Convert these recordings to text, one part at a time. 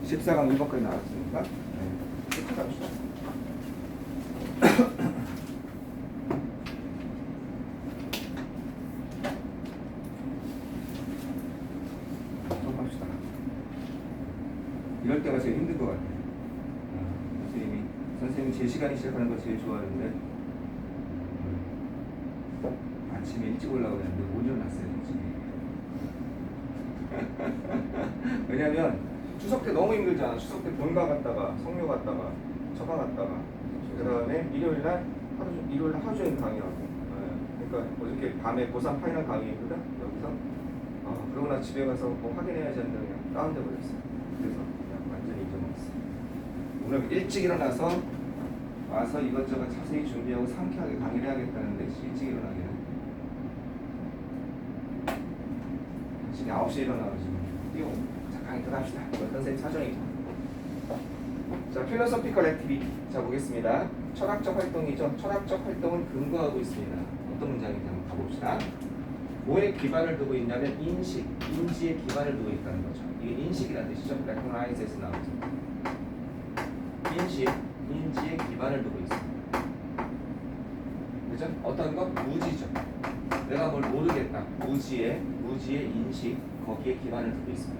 14강 1번까지 나왔으니까 네. 끝까지 갑시다. 수업합시다. 이럴 때가 제일 힘든 것 같아요. 선생님이 제 시간에 시작하는 거 제일 좋아하는데 아침에 일찍 올라오고 했는데 못 일어났어요 솔직히. 왜냐면 추석 때 너무 힘들잖아. 추석 때 본가 갔다가 성묘 갔다가 처가 갔다가 그 다음에 일요일날 하루 종일 강의하고 그러니까 어저께 밤에 고3 파이널 강의했거든 여기서. 그러고 나 집에 가서 뭐 확인해야지 하는데 그냥 다운돼 버렸어요. 그래서 그냥 완전히 잊어먹었어요. 오늘 일찍 일어나서 와서 이것저것 자세히 준비하고 상쾌하게 강의를 해야겠다는데 일찍 일어나기는 지금 9시에 일어나가지고 뛰어. 자, 강의 들어갑시다. 선생님 사정이죠. 자, 필로소피컬 액티비티. 자, 보겠습니다. 철학적 활동이죠. 철학적 활동은 근거하고 있습니다. 어떤 문장인지 한번 가봅시다. 뭐에 기반을 두고 있냐면 인지에 기반을 두고 있다는 거죠. 이게 인식이라는 뜻이죠. recognize에서 나오죠. 인지에 기반을 두고 있습니다. 그죠? 어떤 것? 무지죠. 내가 뭘 모르겠다. 무지의 인식, 거기에 기반을 두고 있습니다.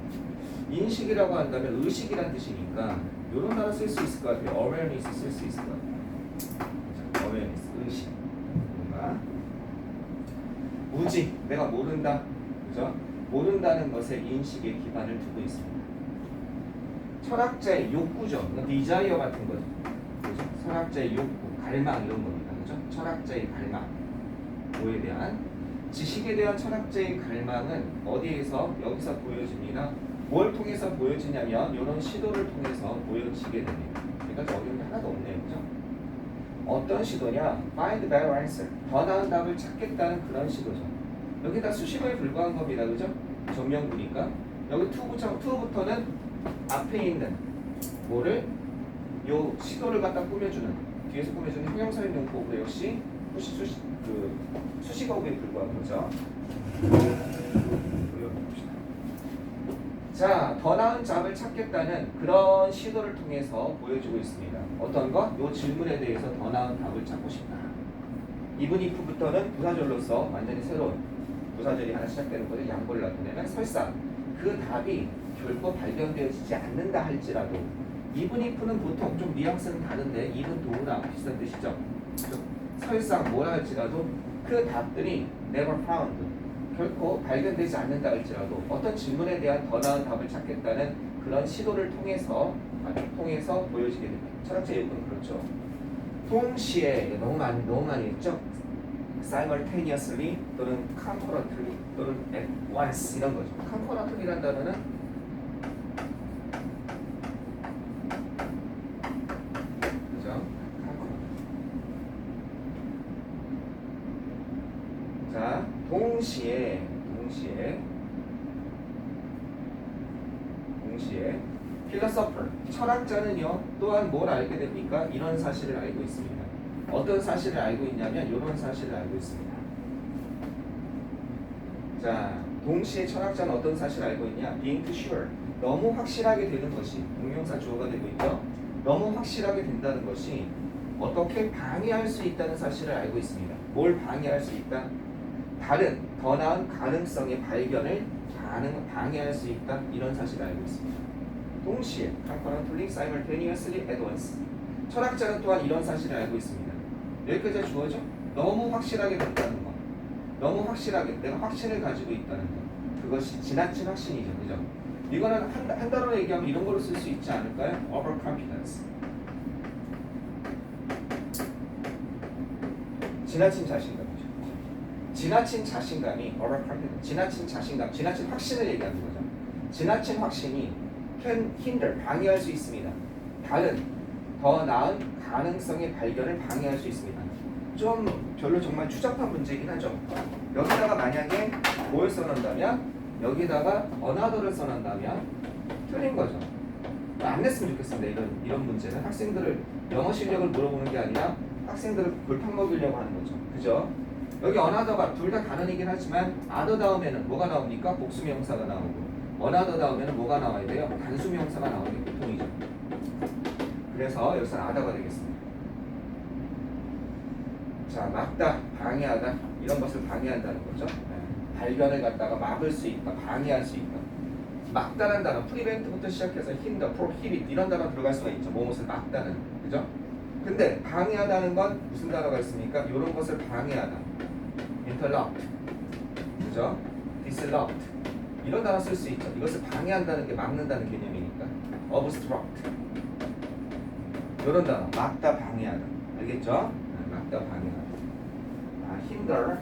인식이라고 한다면 의식이라는 뜻이니까 이런 단어 쓸 수 있을 것 같아요. awareness 쓸 수 있을 것 같아요. awareness, 의식. 뭔가 무지, 내가 모른다. 그죠? 모른다는 것에 인식에 기반을 두고 있습니다. 철학자의 욕구죠. desire 같은 거죠. 그죠? 철학자의 욕구, 갈망 이런 겁니다. 그죠? 철학자의 갈망. 뭐에 대한? 지식에 대한 철학자의 갈망은 어디에서? 여기서 보여집니다. 뭘 통해서 보여지냐면 이런 시도를 통해서 보여지게 됩니다. 그러니까 어려운 게 하나도 없네요. 그죠? 어떤 시도냐? Find the better answer. 더 나은 답을 찾겠다는 그런 시도죠. 여기 다 수식어에 불과한 겁니다. 그죠? 정명구니까. 여기 to부터는 앞에 있는 뭐를 요 시도를 갖다 꾸며주는 뒤에서 꾸며주는 형용사인 용법으로 역시 수식어에 불과한 거죠. 자, 더 나은 답을 찾겠다는 그런 시도를 통해서 보여주고 있습니다. 어떤 것? 요 질문에 대해서 더 나은 답을 찾고 싶다. even if부터는 부사절로서 완전히 새로운 부사절이 하나 시작되는 것을 양보를 나타내면 설사 그 답이 결코 발견되어지지 않는다 할지라도 even if는 보통 좀 뉘앙스는 다른데 even though나 비슷한 뜻이죠. 설사 뭐라 할지라도 그 답들이 never found 결코 발견되지 않는다 할지라도 어떤 질문에 대한 더 나은 답을 찾겠다는 그런 시도를 통해서 보여지게 됩니다. 철학자의 욕구는 그렇죠. 동시에 너무 많이 했죠. simultaneously 또는 concurrently 또는 at once 이런 거죠. concurrently라는 단어는 그죠? 자, 동시에 philosopher 철학자는요 또한 뭘 알게 됩니까? 이런 사실을 알고 있습니다. 어떤 사실을 알고 있냐면 이런 사실을 알고 있습니다. 자, 동시에 철학자는 어떤 사실을 알고 있냐? being too sure 너무 확실하게 되는 것이 동명사 주어가 되고 있죠. 너무 확실하게 된다는 것이 어떻게 방해할 수 있다는 사실을 알고 있습니다. 뭘 방해할 수 있다? 다른 더 나은 가능성의 발견을 방해할 수 있다 이런 사실을 알고 있습니다. 동시에 concurrently, simultaneously, at once 철학자는 또한 이런 사실을 알고 있습니다. 여기까지가 주어져? 너무 확실하게 된다는 것, 너무 확실하게 내가 확신을 가지고 있다는 것, 그것이 지나친 확신이죠. 그죠? 이거는 한 단어로 얘기하면 이런 걸로 쓸 수 있지 않을까요? overconfidence 지나친 자신감이죠. 지나친 자신감이 overconfidence 지나친 자신감, 지나친 확신을 얘기하는 거죠. 지나친 확신이 can hinder 방해할 수 있습니다. 다른 더 나은 가능성의 발견을 방해할 수 있습니다. 좀 별로 정말 추잡한 문제이긴 하죠. 여기다가 만약에 뭘 써놓는다면 여기다가 another를 써놓는다면 틀린 거죠. 안 냈으면 좋겠습니다. 이런 문제는 학생들을 영어 실력을 물어보는 게 아니라 학생들을 골탕 먹이려고 하는 거죠. 그죠? 여기 another가 둘 다 단언이긴 하지만 other 다음에는 뭐가 나옵니까? 복수명사가 나오고 another 다음에는 뭐가 나와야 돼요? 단수명사가 나오는 게 보통이죠. 그래서 여기서는 other가 되겠습니다. 자, 막다, 방해하다 이런 것을 방해한다는 거죠. 네. 발견을 갖다가 막을 수 있다, 방해할 수 있다. 막다는 단어, 프리벤트부터 시작해서 hinder, prohibit 이런 단어 들어갈 수가 있죠. 무엇을 막다는, 그죠? 근데 방해하다는 건 무슨 단어가 있습니까? 이런 것을 방해하다, interrupt, 그죠? disrupt 이런 단어 쓸 수 있죠. 이것을 방해한다는 게 막는다는 개념이니까 obstruct 이런 단어, 막다, 방해하다, 알겠죠? 막다, 방해하다.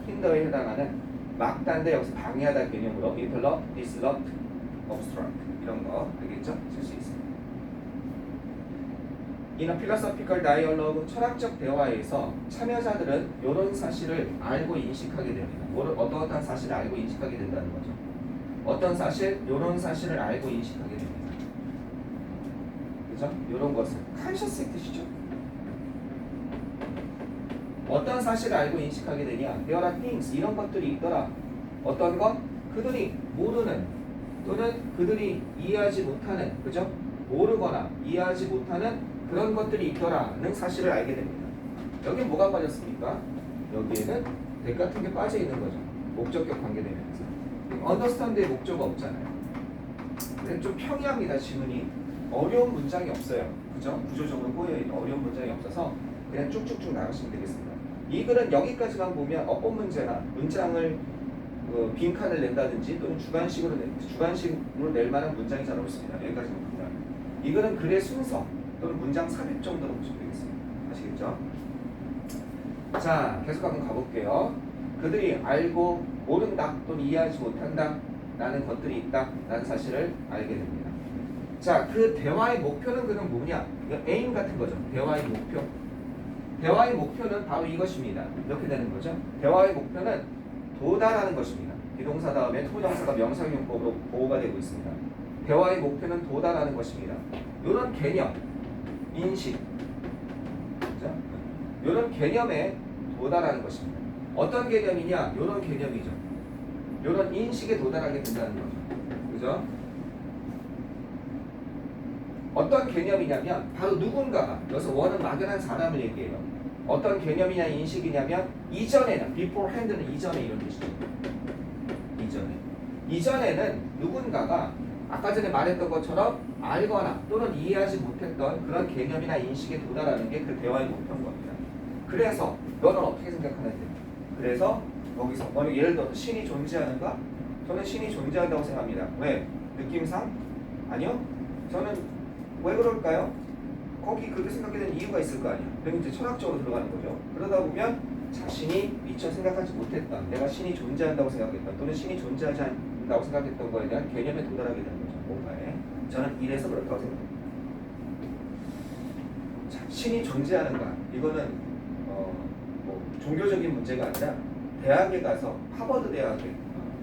hinder에 해당하는 막다인데 여기서 방해하다 개념으로 interrupt, disrupt, obstruct 이런 거 알겠죠? 쓸 수 있습니다. In a philosophical dialogue, 철학적 대화에서 참여자들은 이런 사실을 알고 인식하게 됩니다. 어떠한 사실을 알고 인식하게 된다는 거죠. 어떤 사실? 이런 사실을 알고 인식하게 됩니다. 그죠? 이런 것을 conscious의 뜻이죠. 어떤 사실을 알고 인식하게 되냐? There are things, 이런 것들이 있더라. 어떤 것? 그들이 모르는 또는 그들이 이해하지 못하는, 그죠? 모르거나 이해하지 못하는 그런 것들이 있더라는 사실을 알게 됩니다. 여기 뭐가 빠졌습니까? 여기에는 that 같은 게 빠져 있는 거죠. 목적격 관계되면서. understand의 목적어가 없잖아요. 근데 좀 평이합니다. 지문이 어려운 문장이 없어요. 그죠? 구조적으로 꼬여있는 어려운 문장이 없어서 그냥 쭉쭉쭉 나가시면 되겠습니다. 이 글은 여기까지만 보면 어법 문제나 문장을 빈칸을 낸다든지 또는 주관식으로 낼 만한 문장이 잘 없습니다. 여기까지만 보면 이 글은 글의 순서 또는 문장 삽입 정도로 보시면 되겠습니다. 아시겠죠? 자, 계속 한번 가볼게요. 그들이 알고 모른다 또는 이해하지 못한다 라는 것들이 있다 라는 사실을 알게 됩니다. 자, 그 대화의 목표는 그는 뭐냐? aim 같은 거죠. 대화의 목표. 대화의 목표는 바로 이것입니다. 이렇게 되는 거죠. 대화의 목표는 도달하는 것입니다. 비동사 다음에 토부정사가 명사용법으로 보호가 되고 있습니다. 대화의 목표는 도달하는 것입니다. 이런 개념, 인식, 그죠? 이런 개념에 도달하는 것입니다. 어떤 개념이냐? 이런 개념이죠. 이런 인식에 도달하게 된다는 거죠. 그죠? 어떤 개념이냐면 바로 누군가가, 여기서 원은 막연한 사람을 얘기해요. 어떤 개념이냐 인식이냐면 이전에는, beforehand는 이전에 이런 뜻이죠. 이전에는 누군가가 아까 전에 말했던 것처럼 알거나 또는 이해하지 못했던 그런 개념이나 인식에 도달하는 게 그 대화의 목표인 겁니다. 그래서 너는 어떻게 생각하는데? 그래서 여기서 예를 들어 신이 존재하는가? 저는 신이 존재한다고 생각합니다. 왜? 느낌상? 아니요. 저는 왜 그럴까요? 거기 그렇게 생각하게 된 이유가 있을 거 아니에요. 그럼 이제 철학적으로 들어가는 거죠. 그러다 보면 자신이 미처 생각하지 못했던, 내가 신이 존재한다고 생각했던 또는 신이 존재하지 않는다고 생각했던 거에 대한 개념에 도달하게 되는 거죠. 뭔가에. 저는 이래서 그렇다고 생각합니다. 자, 신이 존재하는가? 이거는 뭐 종교적인 문제가 아니라 대학에 가서 하버드 대학에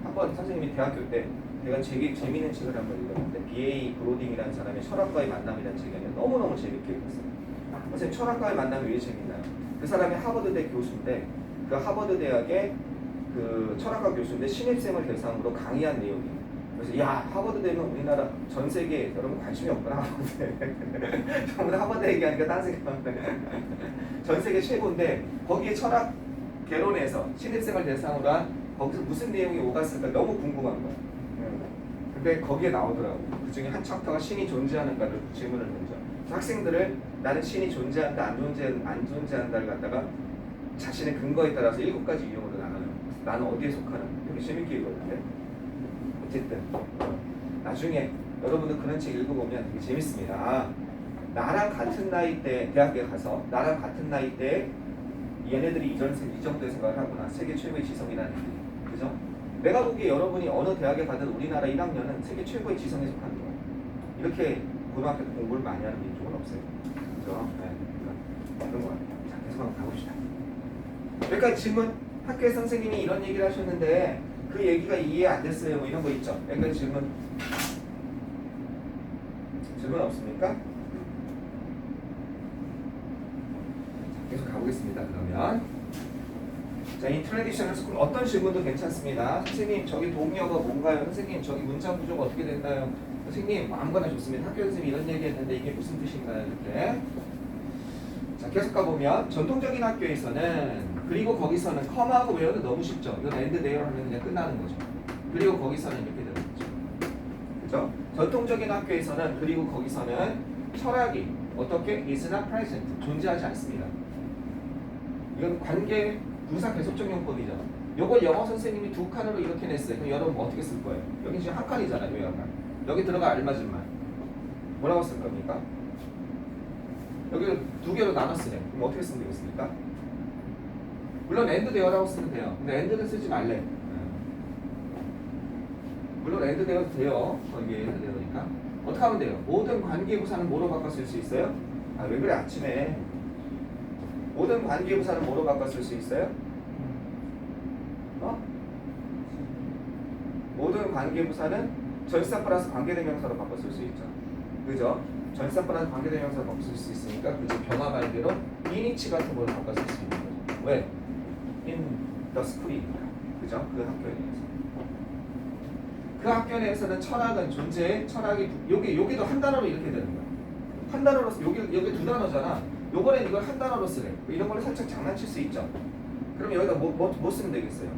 하버드 선생님이 대학교 때 제가 재미있는 책을 한번 읽었는데 B.A. 브로딩이라는 사람의 철학과의 만남이라는 책이었는데 너무너무 재밌게 읽었어요. 선생님 철학과의 만남이 왜 재밌나요? 그 사람이 하버드대 교수인데 그 하버드 대학의 그 철학과 교수인데 신입생을 대상으로 강의한 내용이에요. 그래서 야 하버드대는 우리나라 전 세계 여러분 관심이 없구나 전부 다 하버드 얘기하니까 딴 생각하는데 전 세계 최고인데 거기에 철학 개론에서 신입생을 대상으로 한 거기서 무슨 내용이 오갔을까 너무 궁금한 거예요. 근데 거기에 나오더라고. 그 중에 한 챕터가 신이 존재하는가를 질문을 던져. 학생들을 나는 신이 존재한다, 안 존재한다를 갖다가 자신의 근거에 따라서 7가지 유형으로 나눠요. 나는 어디에 속하는? 되게 재밌게 읽었는데. 어쨌든 나중에 여러분들 그런 책 읽어보면 되게 재밌습니다. 아, 나랑 같은 나이 때 대학에 가서 나랑 같은 나이 때 얘네들이 이 정도의 생각을 하구나. 세계 최고의 지성이라는 게. 그죠? 내가 보기에 여러분이 어느 대학에 가든 우리나라 1학년은 세계 최고의 지성에 속하는 거예요. 이렇게 고등학교 때 공부를 많이 하는 민족은 없어요. 그죠? 네. 그런 거 같아요. 자, 계속 한번 가봅시다. 여기까지 질문. 학교에 선생님이 이런 얘기를 하셨는데 그 얘기가 이해 안 됐어요. 뭐 이런 거 있죠. 여기까지 질문. 질문 없습니까? 자, 계속 가보겠습니다. 그러면 자, 이 트래디셔널 스쿨 어떤 질문도 괜찮습니다. 선생님, 저기 동의어가 뭔가요? 선생님, 저기 문장 구조가 어떻게 됐나요? 선생님, 아무거나 좋습니다. 학교 선생님이 이런 얘기 했는데 이게 무슨 뜻인가요? 이렇게. 자, 계속 가보면 전통적인 학교에서는 그리고 거기서는 컴하고 웨어는 너무 쉽죠. 이건 엔드 네어 하면 그냥 끝나는 거죠. 그리고 거기서는 이렇게 되는 거죠. 그죠? 전통적인 학교에서는 그리고 거기서는 철학이 어떻게 is not present 존재하지 않습니다. 이건 관계 부사 계속적 용법이죠. 요걸 영어 선생님이 두 칸으로 이렇게 냈어요. 그럼 여러분 어떻게 쓸 거예요? 여기 지금 한 칸이잖아요. 요약한. 여기 들어가 알맞은 말. 뭐라고 쓸 겁니까? 여기를 두 개로 나눴으래. 그럼 어떻게 쓰면 되겠습니까? 물론 엔드 데어라고 쓰면 돼요. 근데 엔드는 쓰지 말래. 물론 엔드 데어도 돼요. 거기에 엔드 데어니까. 어떻게 하면 돼요? 모든 관계부사는 뭐로 바꿔 쓸 수 있어요? 아, 왜 그래 아침에. 모든 관계부사는 뭐로 바꿔 쓸 수 있어요? 모든 관계부사는 전치사 플러스 관계대명사로 바꿔 쓸 수 있죠. 그죠? 전치사 플러스 관계대명사로 바꿔 쓸 수 있으니까 그죠? 변화 말대로 이니치 같은 걸로 바꿔 쓸 수 있는 거죠. 왜? In the school이니까. 그죠? 그 학교에 대해서. 그 학교 내에서는 철학은 존재의 철학이 여기도 한 단어로 이렇게 되는 거야. 한 단어로 여기 두 단어잖아. 요번엔 이걸 한 단어로 쓰래. 이런 걸로 살짝 장난칠 수 있죠. 그럼 여기다 뭐 쓰면 되겠어요?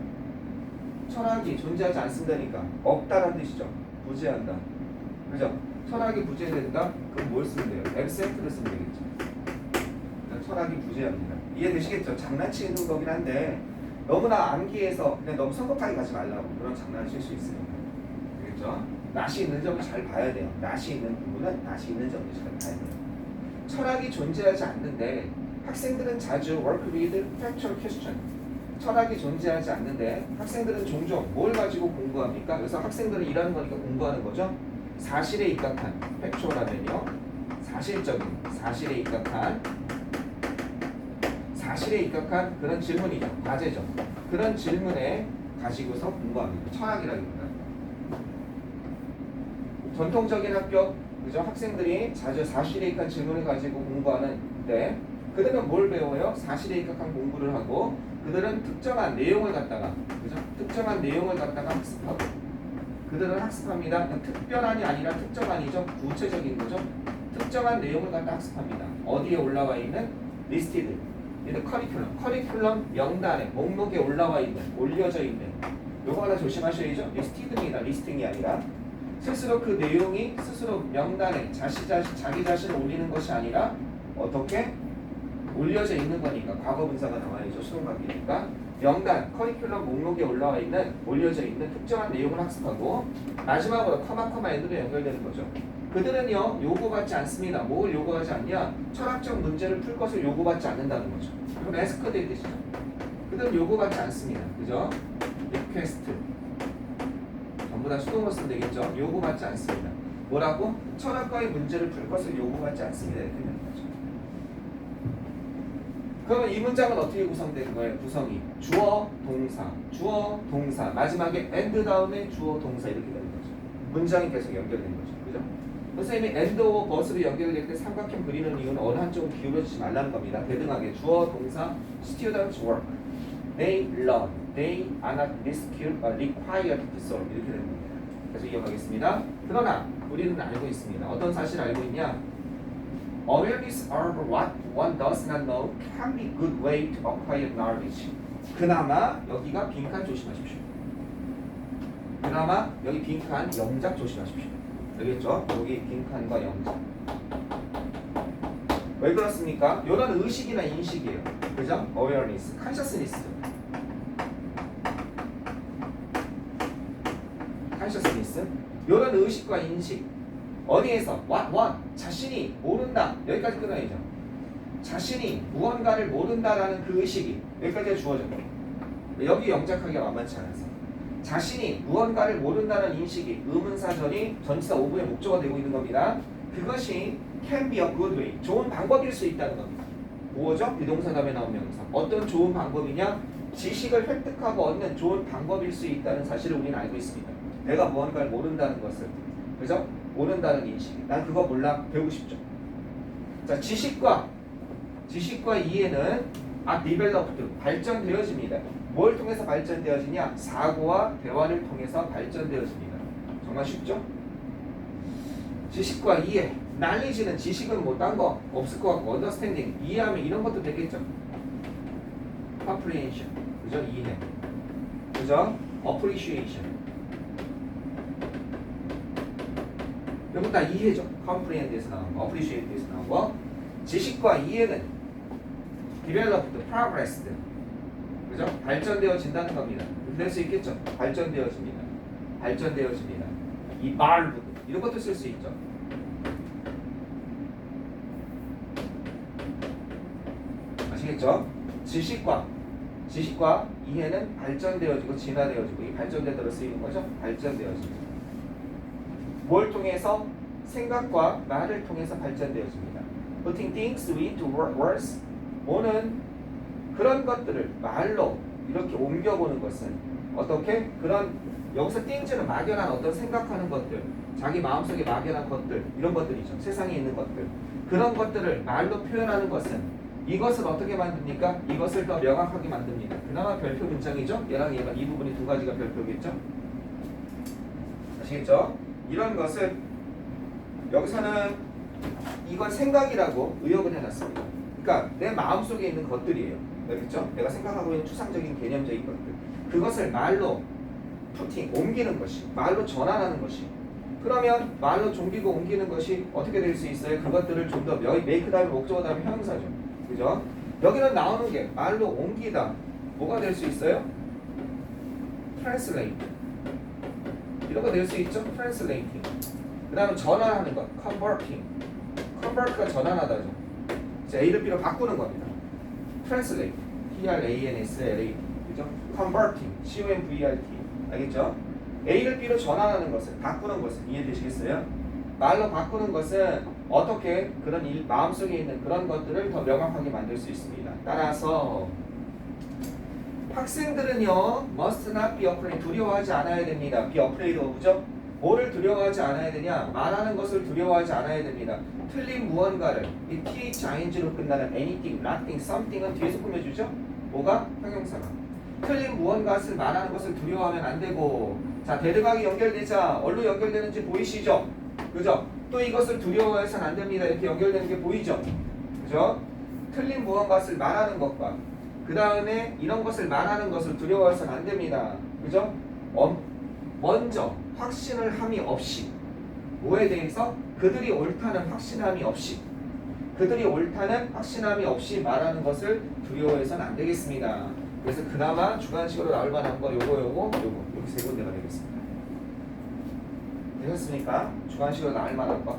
철학이 존재하지 않습니다니까 없다라는 뜻이죠. 부재한다. 그죠? 철학이 부재된다? 그럼 뭘 쓰면 돼요? absent를 쓰면 되겠죠. 그러니까 철학이 부재합니다. 이해되시겠죠? 장난치는 거긴 한데 너무나 암기해서 그냥 너무 성급하게 가지 말라고 그런 장난을 칠 수 있으니까. 그렇죠? 낯이 있는 점을 잘 봐야 돼요. 낯이 있는 부분은 낯이 있는 점을 잘 봐야 돼요. 철학이 존재하지 않는데 학생들은 자주 work with factual question. 철학이 존재하지 않는데 학생들은 종종 뭘 가지고 공부합니까? 그래서 학생들은 일하는 거니까 공부하는 거죠. 사실에 입각한 factual하면요. 사실적인 사실에 입각한 그런 질문이죠. 과제죠. 그런 질문에 가지고서 공부합니다. 철학이라기보다. 전통적인 학교, 그죠? 학생들이 자주 사실에 입각한 질문을 가지고 공부하는데 그들은 뭘 배워요? 사실에 입각한 공부를 하고 그들은 특정한 내용을 갖다가, 그죠? 특정한 내용을 갖다가 학습하고 그들은 학습합니다. 특별한이 아니라 특정한이죠. 구체적인 거죠. 특정한 내용을 갖다 학습합니다. 어디에 올라와 있는? listed. 커리큘럼 명단에 목록에 올라와 있는, 올려져 있는. 요거 하나 조심하셔야죠. listed입니다. 리스팅이 아니라. 스스로 그 내용이 스스로 명단에 자기 자신을 올리는 것이 아니라 어떻게? 올려져 있는 거니까 과거 분사가 나와야죠. 수동관계니까 명단, 커리큘럼 목록에 올라와 있는 올려져 있는 특정한 내용을 학습하고 마지막으로 커마 엔드로 연결되는 거죠. 그들은요 요구받지 않습니다. 뭘 요구하지 않냐? 철학적 문제를 풀 것을 요구받지 않는다는 거죠. 그럼 에스커드의 뜻이죠. 그들은 요구받지 않습니다. 그죠? 리퀘스트 전부 다 수동으로 쓰면 되겠죠. 요구받지 않습니다. 뭐라고? 철학과의 문제를 풀 것을 요구받지 않습니다. 이렇게 되는 거죠. 그러면 이 문장은 어떻게 구성된 거예요? 구성이 주어, 동사, 마지막에 and 다음에 주어, 동사 이렇게 되는 거죠. 문장이 계속 연결된 거죠. 그죠? 선생님이 and와 but으로 연결될 때 삼각형 그리는 이유는 어느 한쪽은 기울여지지 말라는 겁니다. 대등하게 주어, 동사, students work, they learn, they are not required to solve 이렇게 되는 겁니다. 계속 이어가겠습니다. 그러나 우리는 알고 있습니다. 어떤 사실을 알고 있냐? Awareness of what one does not know can be a good way to acquire knowledge. 그나마 여기가 빈칸 조심하십시오. 그나마 여기 빈칸 영작 조심하십시오. 알겠죠? 여기 빈칸과 영작. 왜 그렇습니까? 이런 의식이나 인식이에요. 그죠? Awareness, consciousness. 이런 의식과 인식. 어디에서? what? 자신이 모른다. 여기까지 끊어야죠. 자신이 무언가를 모른다라는 그 의식이 여기까지가 주어졌고 여기 영작하기가 만만치 않아서 자신이 무언가를 모른다는 인식이 의문사절이 전치사 오브의 목적어가 되고 있는 겁니다. 그것이 can be a good way. 좋은 방법일 수 있다는 겁니다. 뭐죠? 비동사 다음에 나온 명사. 어떤 좋은 방법이냐? 지식을 획득하고 얻는 좋은 방법일 수 있다는 사실을 우리는 알고 있습니다. 내가 무언가를 모른다는 것을. 그죠? 모른다는 인식. 난 그거 몰라. 배우고 싶죠. 자, 지식과 이해는 developed, 발전되어집니다. 뭘 통해서 발전되어지냐? 사고와 대화를 통해서 발전되어집니다. 정말 쉽죠? 지식과 이해. knowledge는 지식은 뭐 딴 거 없을 것 같고 understanding 이해하면 이런 것도 되겠죠. comprehension 그죠? 이해 그죠? appreciation 이런 거 다 이해죠. comprehend에서 나온 거 appreciate에서 나온 거. 지식과 이해는 developed, progressed 그죠? 발전되어진다는 겁니다. 될 수 있겠죠? 발전되어집니다. 발전되어집니다. evolved 이런 것도 쓸 수 있죠. 아시겠죠? 지식과 이해는 발전되어지고 진화되어지고 이 발전되도록 쓰이는 거죠. 발전되어집니다. 뭘 통해서? 생각과 말을 통해서 발전되어집니다. Putting things into words. 뭐는 그런 것들을 말로 이렇게 옮겨보는 것은 어떻게? 그런 여기서 things는 막연한 어떤 생각하는 것들, 자기 마음속에 막연한 것들 이런 것들이죠. 세상에 있는 것들. 그런 것들을 말로 표현하는 것은 이것을 어떻게 만듭니까? 이것을 더 명확하게 만듭니다. 그나마 별표 문장이죠. 얘랑 얘가 이 부분이 두 가지가 별표겠죠. 아시겠죠? 이런 것을 여기서는 이건 생각이라고 의역을 해놨습니다. 그러니까 내 마음속에 있는 것들이에요. 그렇죠? 내가 생각하고 있는 추상적인 개념적인 것들. 그것을 말로 옮기는 것이, 말로 전환하는 것이. 그러면 말로 옮기고 옮기는 것이 어떻게 될 수 있어요? 그것들을 좀 더 make 다음에 목적어 다음에 형용사죠. 그죠? 여기는 나오는 게 말로 옮기다. 뭐가 될 수 있어요? translate. 이런 거 될 수 있죠? translating. 그 다음에 전환하는 것. converting. convert가 전환하다죠. A를 B로 바꾸는 겁니다. translate. T-R-A-N-S-L-A-T. 그죠? converting. C-O-N-V-E-R-T. 알겠죠? A를 B로 전환하는 것을, 바꾸는 것을 이해되시겠어요? 말로 바꾸는 것은 어떻게 그런 마음속에 있는 그런 것들을 더 명확하게 만들 수 있습니다. 따라서 학생들은요 must not be afraid 두려워하지 않아야 됩니다. be afraid of죠? 뭐를 두려워하지 않아야 되냐? 말하는 것을 두려워하지 않아야 됩니다. 틀린 무언가를 이 thing로 끝나는 anything, nothing, something은 뒤에서 꾸며주죠? 뭐가? 형용사가. 틀린 무언가를 말하는 것을 두려워하면 안 되고 자 대등하게 연결되자 어디로 연결되는지 보이시죠? 그죠? 또 이것을 두려워해서는 안 됩니다. 이렇게 연결되는 게 보이죠? 그죠? 틀린 무언가를 말하는 것과 그 다음에 이런 것을 말하는 것을 두려워해서는 안 됩니다. 그죠? 먼저 확신을 함이 없이 뭐에 대해서? 그들이 옳다는 확신함이 없이 그들이 옳다는 확신함이 없이 말하는 것을 두려워해서는 안 되겠습니다. 그래서 그나마 주관식으로 나올 만한 거 요거 이렇게 세 군데가 되겠습니다. 되셨습니까? 주관식으로 나올 만한 거.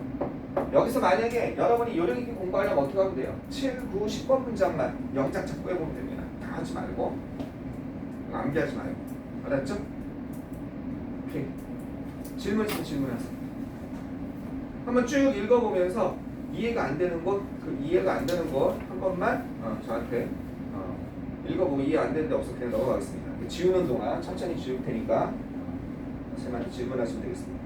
여기서 만약에 여러분이 요령 있게 공부하려면 어떻게 하면 돼요? 7, 9, 10번 문장만 영작 잡고 해보면 됩니다. 다 하지 말고 암기하지 말고. 알았죠? 오케이. 질문 있으면 질문하세요. 한번 쭉 읽어보면서 이해가 안 되는 곳, 그 이해가 안 되는 곳 한 번만 저한테 읽어보고 이해 안 되는데 없어 그냥 넘어가겠습니다. 지우는 동안 천천히 지울 테니까 선생님한테 질문하시면 되겠습니다.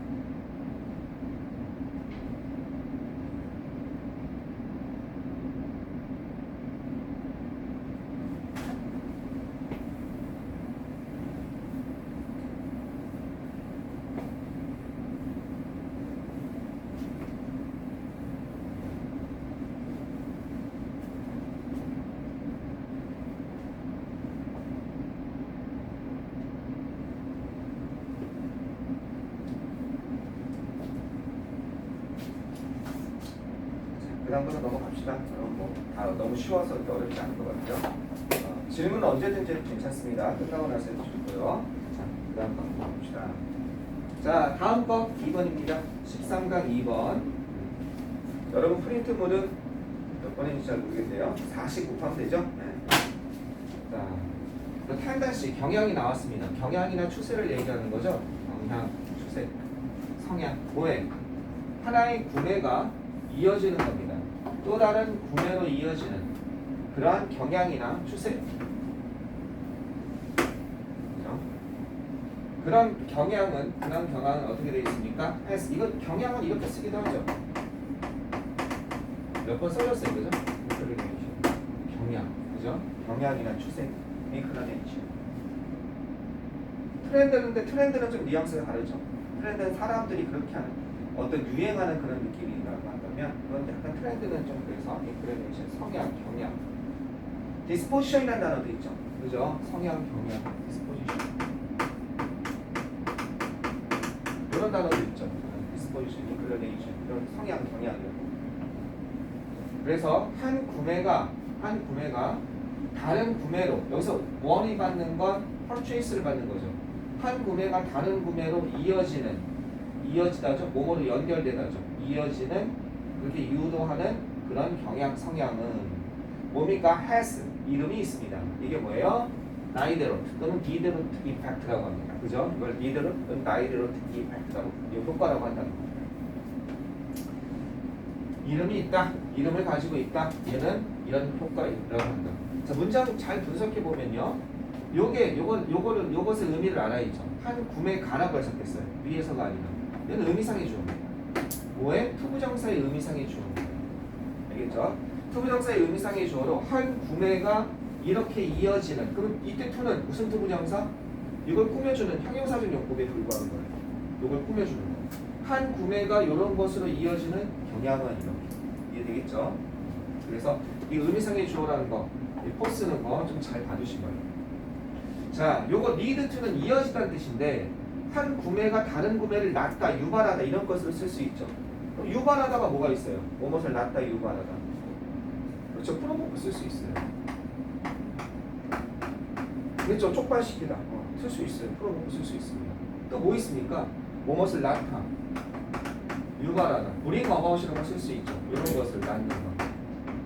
그 다음부터 넘어갑시다. 너무 쉬워서 이렇게 어렵지 않은 것 같죠? 질문은 언제든지 괜찮습니다. 끝나고 나서 해주시고요. 자, 그 다음 거 한번 봅시다. 자, 다음 거 2번입니다. 13강 2번. 여러분 프린트 모드 몇 번인지 잘 모르겠네요. 40 곱하면 되죠? 네. 자, 타임단시 경향이 나왔습니다. 경향이나 추세를 얘기하는 거죠. 경향, 추세, 성향, 고해. 하나의 구매가 이어지는 겁니다. 또 다른 구매로 이어지는 그러한 경향이나 추세. 그런 경향은 어떻게 되어 있습니까? 이거 경향은 이렇게 쓰기도 하죠. 몇 번 써졌어요, 그죠? 경향, 그죠? 경향이나 추세, inclination. 트렌드는 좀 뉘앙스가 다르죠. 트렌드는 사람들이 그렇게 하는 어떤 유행하는 그런 느낌이라고 한다면 그건 약간 트렌드는 좀 그래서 인크레네이션, 성향, 경향, 디스포지션이라는 단어도 있죠. 그죠? 성향, 경향, 디스포지션 이런 단어도 있죠. 디스포지션, 인크레네이션 이런 성향, 경향이라고. 그래서 한 구매가 다른 구매로 여기서 원이 받는 건 purchase를 받는 거죠. 한 구매가 다른 구매로 이어지다죠. 뭐뭐로 연결되다죠. 이어지는 그렇게 유도하는 그런 경향 성향은 뭡니까? has 이름이 있습니다. 이게 뭐예요? 나이데로트 또는 디데로트 이펙트라고 합니다. 그죠? 이걸 디데로트 또는 나이데로트 이펙트라고 이 효과라고 한다는 겁니다. 이름이 있다. 이름을 가지고 있다. 얘는 이런 효과라고 한다. 자, 문장 잘 분석해 보면요. 요것의 의미를 알아야죠. 한 구매가라고 해석했어요. 위에서가 아니라. 얘는 의미상의 주어입니다. 뭐에? 투부정사의 의미상의 주어입니다. 알겠죠? 투부정사의 의미상의 주어로 한 구매가 이렇게 이어지는. 그럼 이때 투는 무슨 투부정사? 이걸 꾸며주는 형용사적 용법에 불과한 거예요. 이걸 꾸며주는 거예요. 한 구매가 이런 것으로 이어지는 경향은 이렇게 이해되겠죠? 그래서 이 의미상의 주어라는 거, 이 포스는 거 좀 잘 봐주신 거예요. 자, 요거 lead to는 이어지다는 뜻인데 한 구매가 다른 구매를 낳다, 유발하다 이런 것으로 쓸 수 있죠. 그럼 유발하다가 뭐가 있어요? 무엇을 낳다, 유발하다. 그렇죠. 프로모크 쓸 수 있어요. 그렇죠. 촉발시키다. 쓸 수 있어요. 프로모크 쓸 수 있습니다. 또 뭐 있습니까? 무엇을 낳다, 유발하다. bring about이라고 쓸 수 있죠. 이런 것을 낳는 거.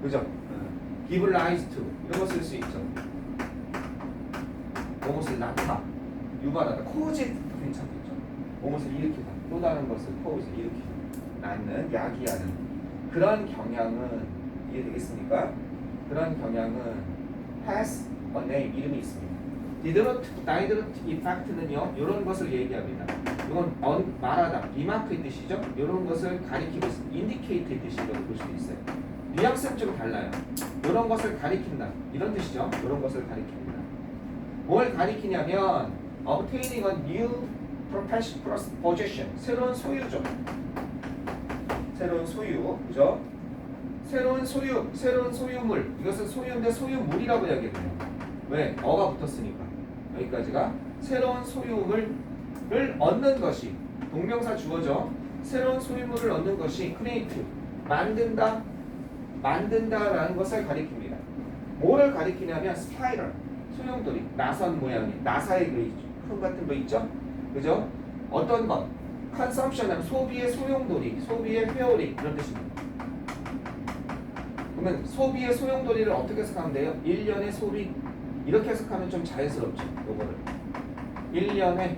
그죠? give rise to 이런 거 쓸 수 있죠. 무엇을 낳다, 유발하다. cause도 괜찮겠죠. 무엇을 일으키다. 또 다른 것을 cause, 일으키다. 낳는, 야기하는 그런 경향은 이해되겠습니까? 그런 경향은 has a name, 이름이 있습니다. 디드로트, 다이드로트 이펙트는요, 이런 것을 얘기합니다. 이건 말하다, 리마크의 뜻이죠. 이런 것을 가리키고 있습니다. 인디케이트의 뜻이라고 볼 수도 있어요. 뉘앙스는 좀 달라요. 이런 것을 가리킨다, 이런 뜻이죠. 이런 것을 가리킵니다. 뭘 가리키냐면 obtaining a new possession, 새로운 소유죠. 새로운 소유, 그죠? 새로운 소유물. 이것은 소유인데 소유물이라고 이야기해요. 왜? 어가 붙었으니까. 여기까지가 새로운 소유물을 얻는 것이 동명사 주어죠. 새로운 소유물을 얻는 것이 create, 만든다라는 것을 가리킵니다. 뭐를 가리키냐면 spiral, 소용돌이, 나선 모양의 나사의 흙 같은 거 있죠? 그죠? 어떤 것? consumption, 소비의 소용돌이, 소비의 회오리 그런 뜻입니다. 그러면 소비의 소용돌이를 어떻게 해석하면 돼요? 1년의 소비 이렇게 해석하면 좀 자연스럽죠. 요거를 1년에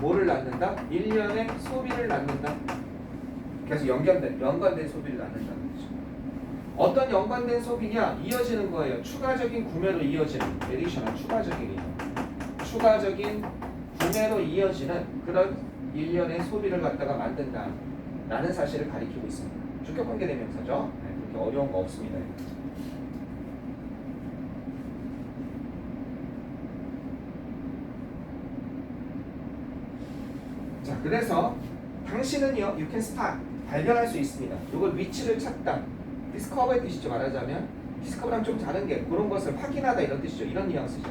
뭐를 낳는다? 1년에 소비를 낳는다. 계속 연관된 소비를 낳는다는 거죠. 어떤 연관된 소비냐? 이어지는 거예요. 추가적인 구매로 이어지는 additional, 추가적인 구매로 이어지는 그런 1년의 소비를 갖다가 만든다 라는 사실을 가리키고 있습니다. 주격관계 대명사죠. 그렇게 어려운 거 없습니다. 자, 그래서 당신은요, you can start, 발견할 수 있습니다. 이걸 위치를 찾다, discover의 뜻이죠. 말하자면 discover랑 좀 다른 게 그런 것을 확인하다 이런 뜻이죠. 이런 뉘앙스죠.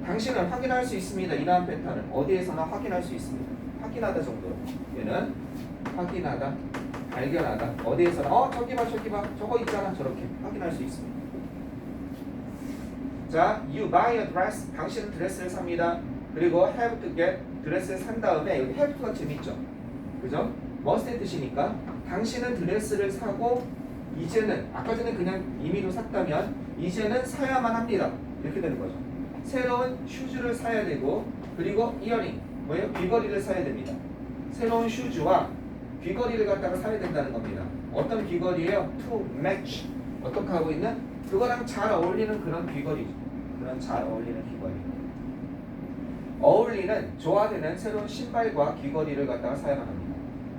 당신은 확인할 수 있습니다. 이러한 패턴을 어디에서나 확인할 수 있습니다. 확인하다 정도로. 얘는 확인하다, 발견하다. 어디에서나 저기 봐 저거 있잖아. 저렇게 확인할 수 있습니다. 자, you buy a dress. 당신은 드레스를 삽니다. 그리고 have to get, 드레스를 산 다음에 여기 have to가 재밌죠. 그죠? must의 뜻이니까 당신은 드레스를 사고 이제는 아까 전에 그냥 임의로 샀다면 이제는 사야만 합니다. 이렇게 되는 거죠. 새로운 슈즈를 사야 되고 그리고 이어링, 뭐예요? 귀걸이를 사야 됩니다. 새로운 슈즈와 귀걸이를 갖다가 사야 된다는 겁니다. 어떤 귀걸이에요? To match. 어떻게 하고 있는? 그거랑 잘 어울리는 그런 귀걸이죠. 그런 잘 어울리는 귀걸이. 어울리는, 조화되는 새로운 신발과 귀걸이를 갖다가 사야만 합니다.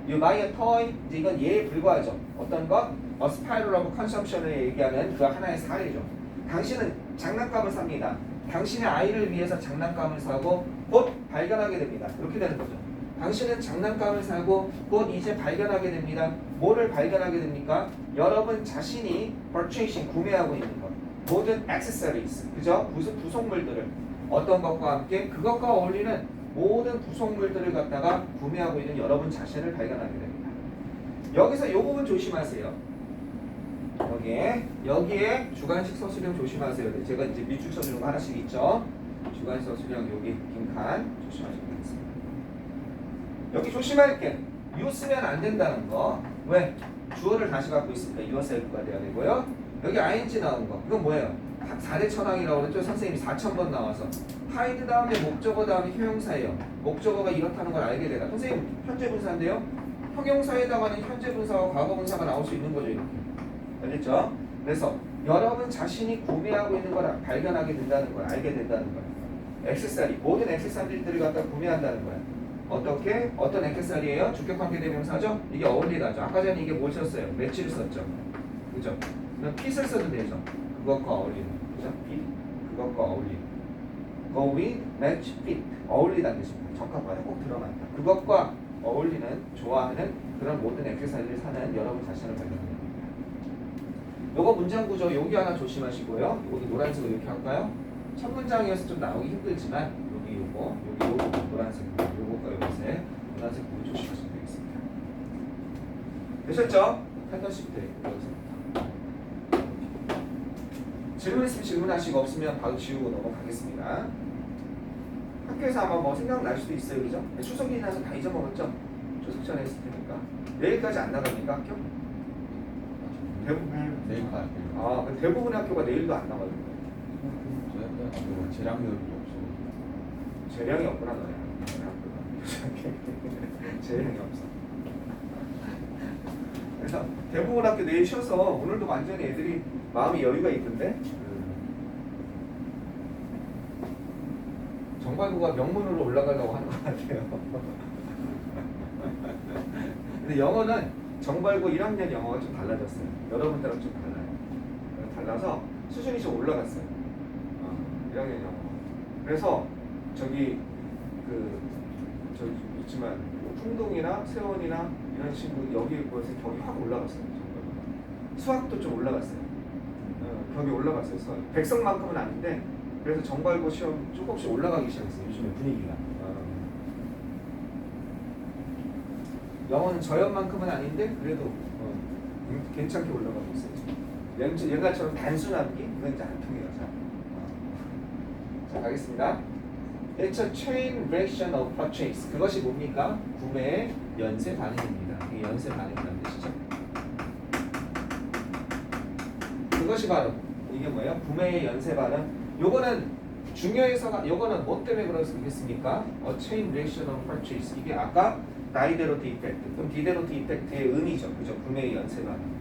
You buy a toy. 이제 이건 예에 불과하죠. 어떤 것? A spiral of consumption을 얘기하는 그 하나의 사례죠. 당신은 장난감을 삽니다. 당신의 아이를 위해서 장난감을 사고 곧 발견하게 됩니다. 이렇게 되는 거죠. 당신은 장난감을 사고 곧 이제 발견하게 됩니다. 뭐를 발견하게 됩니까? 여러분 자신이 purchasing, 구매하고 있는 것. 모든 accessories, 그죠? 부속물들을 어떤 것과 함께 그것과 어울리는 모든 부속물들을 갖다가 구매하고 있는 여러분 자신을 발견하게 됩니다. 여기서 이 부분 조심하세요. 여기에 주관식 서술형 조심하세요. 제가 이제 밑줄 쳐주는 거 하나씩 있죠. 주관식 서술형 여기 빈칸 조심하시면 되겠습니다. 여기 조심할 게 유 쓰면 안 된다는 거. 왜? 주어를 다시 갖고 있으니까 yourself가 돼야 되고요. 여기 ing 나온 거. 이건 뭐예요? 4대 천왕이라고 그랬죠. 선생님이 4,000번 나와서 hide 다음에 목적어 다음에 형용사예요. 목적어가 이렇다는 걸 알게 되라. 선생님 현재 분사인데요. 형용사에다가는 현재 분사와 과거 분사가 나올 수 있는 거죠. 이렇게. 알겠죠? 그래서 여러분 자신이 구매하고 있는 걸 발견하게 된다는 거야. 알게 된다는 거야. 액세서리, 모든 액세서리들을 갖다 구매한다는 거야. 어떻게? 어떤 액세서리예요? 주격관계 대명사죠? 이게 어울리다죠. 아까 전에 이게 뭘 썼어요? 매치를 썼죠. 그죠? 그럼 핏을 써도 되죠. 그것과 어울리는. 그죠? 핏. 그것과 어울리는. Go with, match, fit. 어울리다는 뜻입니다. 적합하다. 꼭 들어간다. 그것과 어울리는, 좋아하는 그런 모든 액세서리를 사는 여러분 자신을 발견합니다. 요거 문장 구조 여기 하나 조심하시고요. 여기 노란색으로 이렇게 할까요? 첫 문장이어서 좀 나오기 힘들지만 여기 요거 노란색 요거가 요새 노란색 부분 조심하시면 되겠습니다. 되셨죠? 패턴시프트 여기서 질문 있으면 질문하시고 없으면 바로 지우고 넘어가겠습니다. 학교에서 아마 뭐 생각날 수도 있어요, 그죠? 추석이 나서 다 잊어먹었죠? 추석 전에 했을 테니까 내일까지 안 나갑니까 학교? 내일까지. 대부분의 학교가 내일도 안 나가요. 저희가 재량이 없어. 재량이 없구나 너네. 재량이 없어. 그래서 대부분 학교 내일 쉬어서 오늘도 완전히 애들이 마음이 여유가 있던데. 정발구가 명문으로 올라가려고 하는 것 같아요. 근데 영어는 정발고 1학년 영어가 좀 달라졌어요. 여러분들하고 좀 달라요. 달라서 수준이 좀 올라갔어요. 1학년 영어. 그래서 저기 있지만 풍동이나 세원이나 이런 친구 여기 보여서 격이 확 올라갔어요. 정발고가. 수학도 좀 올라갔어요. 격이 올라갔어요. 수학. 백성만큼은 아닌데 그래서 정발고 시험 조금씩 올라가기 시작했어요. 요즘에 분위기가. 영어는 저연만큼은 아닌데 그래도 괜찮게 올라가고 있어요. 얘가처럼 단순함기 그건 이제 안 통해요. 자 가겠습니다. It's a chain reaction of purchase. 그것이 뭡니까? 구매의 연쇄 반응입니다. 이게 연쇄 반응이라는 뜻이죠. 그것이 바로 이게 뭐예요? 구매의 연쇄 반응. 요거는 중요해서가 요거는 뭐 때문에 그렇겠습니까? A chain reaction of purchase. 이게 아까 다이데로트 이펙트, 그럼 디데로트 이펙트의 의미죠. 그죠? 구매의 연쇄 반응.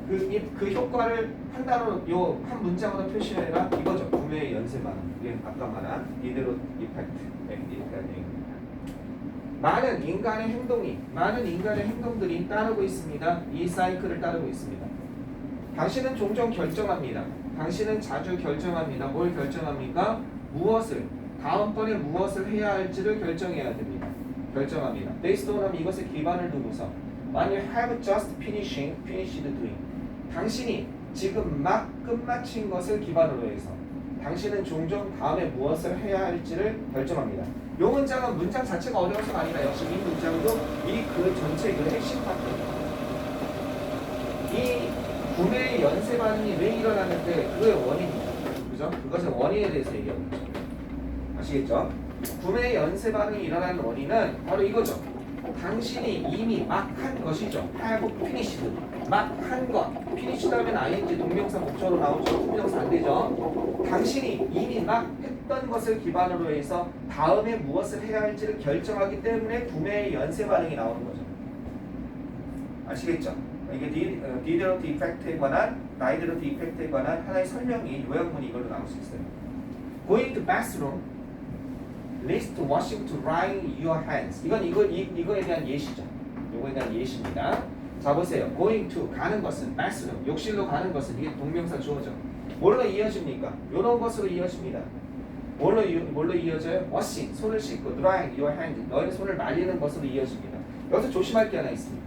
그 효과를 한 단어로 한 문장으로 표시해라 이거죠. 구매의 연쇄 반응. 이게 아까 말한 디데로트 이펙트에 있다는 얘기입니다. 많은 인간의 행동들이 따르고 있습니다. 이 사이클을 따르고 있습니다. 당신은 종종 결정합니다. 당신은 자주 결정합니다. 뭘 결정합니까? 다음번에 무엇을 해야 할지를 결정해야 됩니다. 결정합니다. Based on 이것에 기반을 두고서 When you have just finished doing 당신이 지금 막 끝마친 것을 기반으로 해서 당신은 종종 다음에 무엇을 해야 할지를 결정합니다. 이 문장은 문장 자체가 어려워서가 아니라 역시 이 문장도 그 전체 그 핵심 파트입니다. 이 구매의 연쇄 반응이 왜 일어나는데 그거의 원인이죠. 그죠? 그것의 원인에 대해서 얘기하고 있죠. 아시겠죠? 구매의 연쇄 반응이 일어나는 원인은 바로 이거죠. 당신이 이미 막 한 것이죠. have finished. 막 한 것. finished 하면 ing 동명사 목적으로 나오죠.副명사 안 되죠. 당신이 이미 막 했던 것을 기반으로 해서 다음에 무엇을 해야 할지를 결정하기 때문에 구매의 연쇄 반응이 나오는 거죠. 아시겠죠? 이게 디데로트 이펙트에 관한, 다이데로트 이펙트에 관한 하나의 설명이 요약문이 이걸로 나올 수 있어요. Going to bathroom, least washing to dry your hands. 이거에 대한 예시죠. 이거에 대한 예시입니다. 자 보세요. Going to 가는 것은 bathroom, 욕실로 가는 것은 이게 동명사 주어죠. 뭘로 이어집니까? 이런 것으로 이어집니다. 뭘로 이어져요? washing, 손을 씻고, drying your hand, 너의 손을 말리는 것으로 이어집니다. 여기서 조심할 게 하나 있습니다.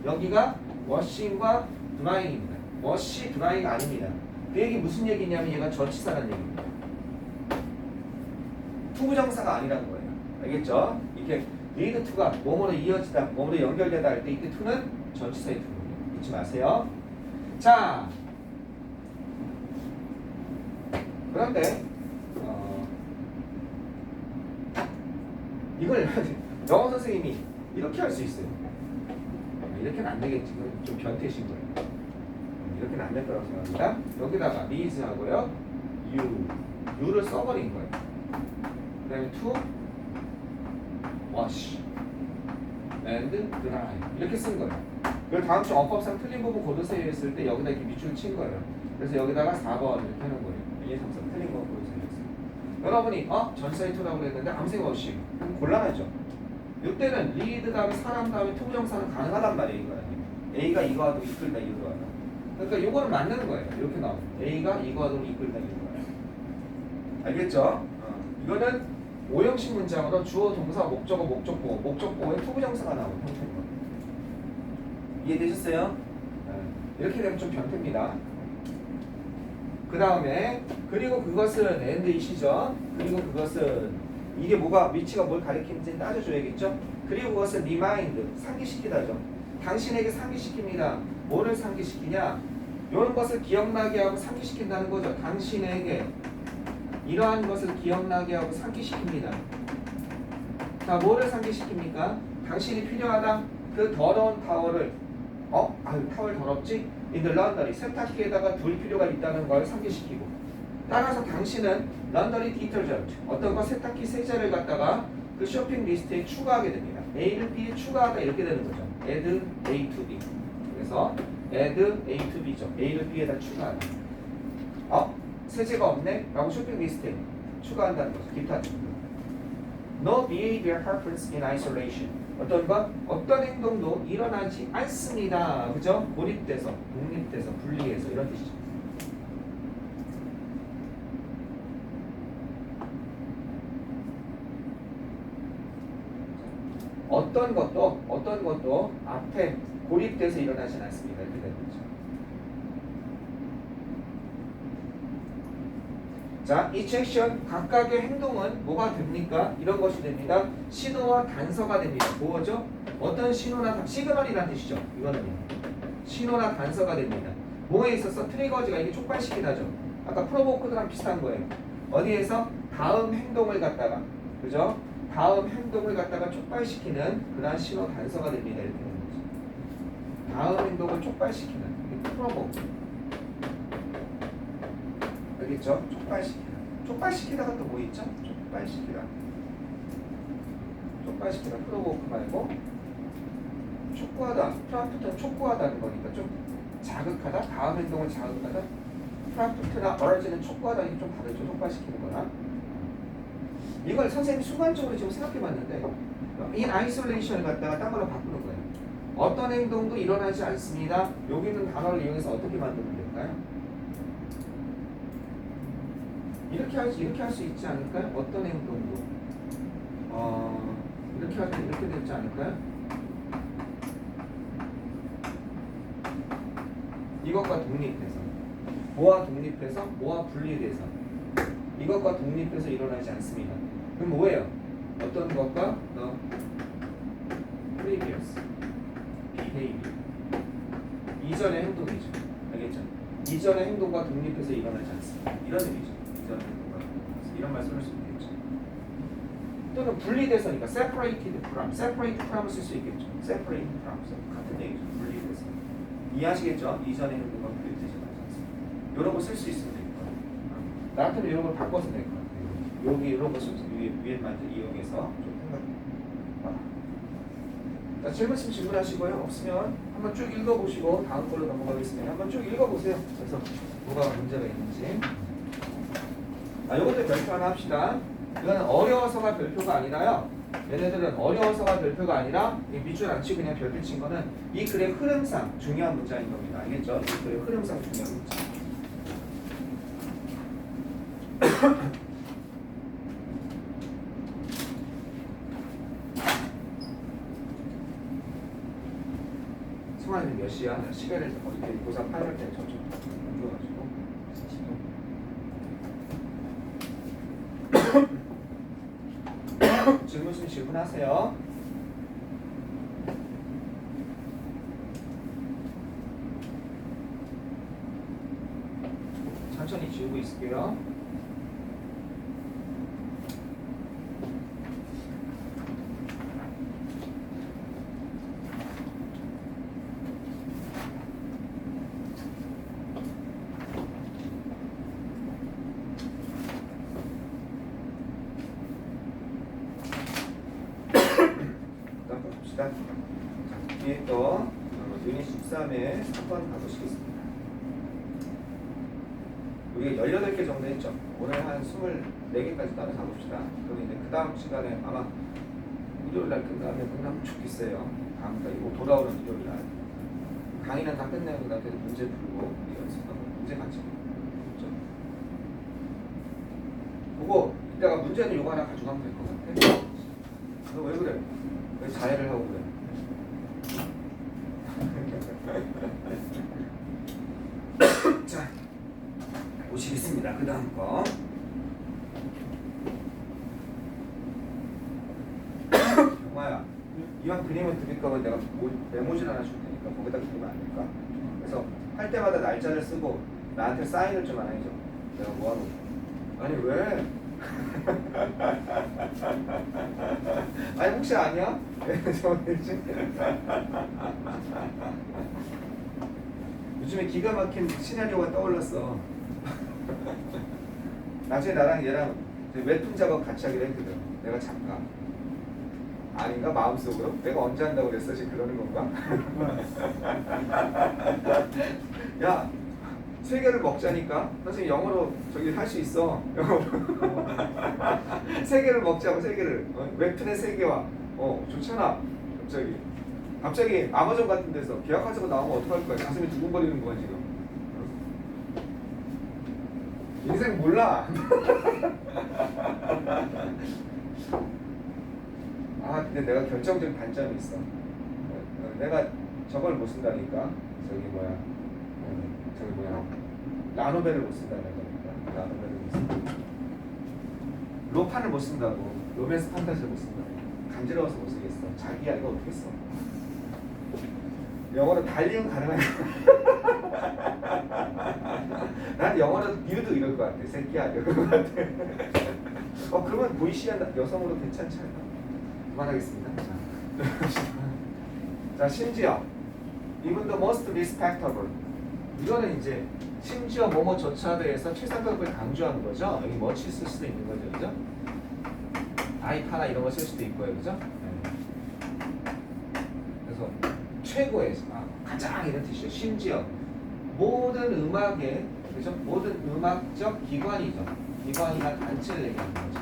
여기가 washing과 drying입니다. wash, drying 아닙니다. 그 얘기 무슨 얘기냐면 얘가 전치사라는 얘기입니다. 투부정사가 아니라는 거예요. 알겠죠? 이렇게 lead to가 뭐뭐로 이어지다, 뭐뭐로 연결되다 할 때 이때 to는 전치사의 to입니다. 잊지 마세요. 자, 그런데 이걸 영어 선생님이 이렇게 할 수 있어요. 이렇게는 안 되겠지. 좀 변태신 거예요. 이렇게는 안 될 거라고 생각합니다. 여기다가 needs 하고요. you를 써버린 거예요. 그 다음에 to wash and dry 이렇게 쓴 거예요. 그리고 다음 주 어법상 틀린 부분 고르세요 했을 때 여기다 이렇게 밑줄 친 거예요. 그래서 여기다가 4번 이렇게 하는 거예요. 1, 2, 3, 4 틀린 거 고르세요 했어요. 여러분이 전치사의 to라고 그랬는데 아무 생각 없이 곤란하죠. 이때는 lead 다음에 사람 다음에 투부정사는 가능하단 말이에요. 이거는 A가 이거 하고 이끌다 이거 하다. 그러니까 요거는 맞는 거예요. 이렇게 나오면 A가 이거 하고 이끌다 이거 하다. 알겠죠? 이거는 오형식 문장으로 주어, 동사, 목적어, 목적보호에 투부정사가 나오는 형태인 거예요. 이해되셨어요? 이렇게 되면 좀 변태입니다. 그 다음에 그리고 그것은 and it이죠. 그리고 그것은 이게 뭐가 위치가 뭘 가리키는지 따져줘야겠죠. 그리고 그것은 remind 상기시키다죠. 당신에게 상기시킵니다. 뭐를 상기시키냐? 이런 것을 기억나게 하고 상기시킨다는 거죠. 당신에게 이러한 것을 기억나게 하고 상기시킵니다. 자, 뭐를 상기시킵니까? 당신이 필요하다. 그 더러운 타월을 타월 더럽지? in the laundry 세탁기에다가 둘 필요가 있다는 걸 상기시키고, 따라서 당신은 laundry detergent 어떤 거 세탁기 세제를 갖다가 그 쇼핑 리스트에 추가하게 됩니다. A를 B에 추가하다 이렇게 되는 거죠. add A to B. 그래서 add A to B죠. A를 B에다 추가하다. 세제가 없네? 라고 쇼핑 리스트에 추가한다는 거죠. 기타 등등. No behavior happens in isolation. 어떤 것? 어떤 행동도 일어나지 않습니다. 그죠? 고립돼서, 독립돼서, 분리해서 이런 뜻이죠. 어떤 것도 앞에 고립돼서 일어나진 않습니다. 이렇게 되는 거죠. 자, each action 각각의 행동은 뭐가 됩니까? 이런 것이 됩니다. 신호와 단서가 됩니다. 뭐죠? 어떤 신호나 시그널이라는 뜻이죠. 이거는요. 신호나 단서가 됩니다. 뭐에 있어서 트리거즈가 이게 촉발시키다죠. 아까 프로보크드랑 비슷한 거예요. 어디에서 다음 행동을 갖다가, 그죠? 다음 행동을 갖다가 촉발시키는 그러한 신호 단서가 됩니다. 이렇게 되는 거죠. 다음 행동을 촉발시키는 프로보크. 알겠죠? 촉발시키다. 촉발시키다가 또 뭐 있죠? 촉발시키다. 프로보크 말고 촉구하다. 프롬프트는 촉구하다는 거니까 좀 자극하다. 다음 행동을 자극하다. 프롬프트나 어러지는 촉구하다. 이게 좀 다르죠. 촉발시키는 거나. 이걸 선생님이 순간적으로 지금 생각해봤는데 이 아이솔레이션을 갖다가 딴 걸로 바꾸는 거예요. 어떤 행동도 일어나지 않습니다. 여기 있는 단어를 이용해서 어떻게 만들면 될까요? 이렇게 할 수 있지 않을까요? 어떤 행동도 이렇게 할 때 이렇게 되지 않을까요? 이것과 독립해서 뭐와 독립해서 뭐와 분리돼서 이것과 독립해서 일어나지 않습니다. 그럼 뭐예요? 어떤 것과 previous behavior 이전의 행동이죠. 알겠죠? 이전의 행동과 독립해서 일어나지 않습니다. 이런 의미죠. 이런 말씀을 할 수 있겠죠. 또는 분리돼서니까 separated from을 쓸 수 있겠죠. separated from 같은 얘기죠. 분리돼서 이해하시겠죠? 이전의 행동과 분리돼서 일어나지 않습니다. 이런 거 쓸 수 있으면 될 거예요. 나 같으면 이런 걸 바꿔서 될 거예요. 여기 이런 거 쓰면서 위에만 이용해서 좀 생각해봐. 자, 질문 있으면 질문하시고요. 없으면 한번 쭉 읽어보시고 다음 걸로 넘어가겠습니다. 한번 쭉 읽어보세요. 그래서 뭐가 문제가 있는지. 이것도 별표 하나 합시다. 이거는 어려워서가 별표가 아니라요. 얘네들은 어려워서가 별표가 아니라 밑줄 안 치고 그냥 별표 친 거는 이 글의 흐름상 중요한 문장인 겁니다. 알겠죠? 이 글의 흐름상 중요한 문장. 시야 10회를 이렇게 고3 8월 때 저쪽 옮겨가지고 질문 있으면 질문하세요. 천천히 지우고 있을게요. 그다음 봅시다. 자, 뒤에 또 유닛 13에 한번 가보시겠습니다. 우리가 18개 정도 했죠. 오늘 한 24개까지 따라 가봅시다. 그럼 이제 그 다음 시간에 아마 일요일날 끝나면 좋겠어요. 다음 달 이거 돌아오는 일요일날 강의는 다 끝내고 그 다음에 문제 풀고 연습하고 문제 같이 그렇죠? 그거 이따가 문제는 요거 하나 가져가면 될 것 같아. 너 왜 그래? 왜 자해를 하고 그래? 자, 보시겠습니다. 그 다음 거. 영화야, 이왕 그림을 드릴 거면 내가 메모지를 하나 줄 테니까 거기다 그리면 안 될까? 그래서 할 때마다 날짜를 쓰고 나한테 사인을 좀 안 해줘. 내가 뭐하고? 아니 왜? 아니 혹시 아니야? 요즘에 기가 막힌 시나리오가 떠올랐어. 나중에 나랑 얘랑 웹툰 작업 같이 하기로 했거든. 내가 작가. 아닌가? 마음속으로? 내가 언제 한다고 그랬어? 지금 그러는 건가? 야! 3개를 먹자니까? 선생님 영어로 저기 할 수 있어. 영어로. 3개를 먹자고 3개를. 웹툰에 3개와. 좋잖아. 갑자기 아마존 같은 데서 계약하자고 나오면 어떡할 거야? 가슴이 두근거리는 거야 지금. 인생 몰라. 아 근데 내가 결정적인 단점이 있어. 내가 저걸 못 쓴다니까. 라노벨을 못 쓴다는 거니까. 라노벨을 못 쓴다. 로판을 못 쓴다고. 로맨스 판타지를 못 쓴다고. 간지러워서 못 쓰겠어. 자기야 이거 어떻게 써? 영어로 달리면 가능한 난 영어로 뉴도 이럴 것 같아. 새끼야 이럴 것 같아. 그러면 보이시한 여성으로 괜찮지 않나? 그만하겠습니다. 자, 심지어 even the most respectable 이거는 이제 심지어 뭐뭐조차에 대해서 최상급을 강조하는 거죠. 여기 much 쓸 수도 있는 거죠, 그죠? 아이파나 이런 거 쓸 수도 있고요, 그죠? 그래서 최고의 가장 이런 뜻이죠. 심지어 모든 음악의 그죠? 모든 음악적 기관이죠. 기관이나 단체를 얘기하는 거죠.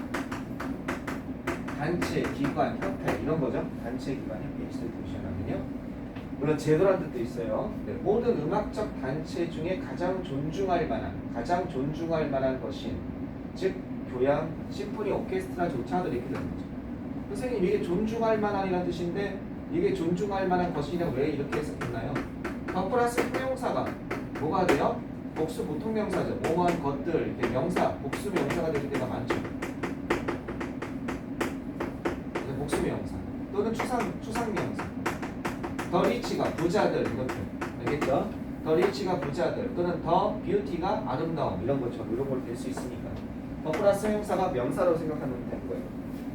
단체, 기관, 협회 이런 거죠. 단체, 기관, 협회 인스티튜션하면요. 물론 제도란 뜻도 있어요. 네, 모든 음악적 단체 중에 가장 존중할 만한 것인 즉 교향, 심포니, 오케스트라조차도 이렇게 되는 거죠. 선생님 이게 존중할 만한이라는 뜻인데 이게 존중할 만한 것이냐 왜 이렇게 해석했나요? 더 플러스 형용사가 뭐가 돼요? 복수 보통 명사죠. 뭐뭐한 것들 이렇게 명사, 복수 명사가 될 때가 많죠. 복수 명사 또는 추상 명사. 더 리치가 부자들 이것들 알겠죠? 더 리치가 부자들 또는 더 뷰티가 아름다움 이런 것처럼 이런 걸 될 수 있으니까 더 플러스 형용사가 명사로 생각하면 되는 거예요.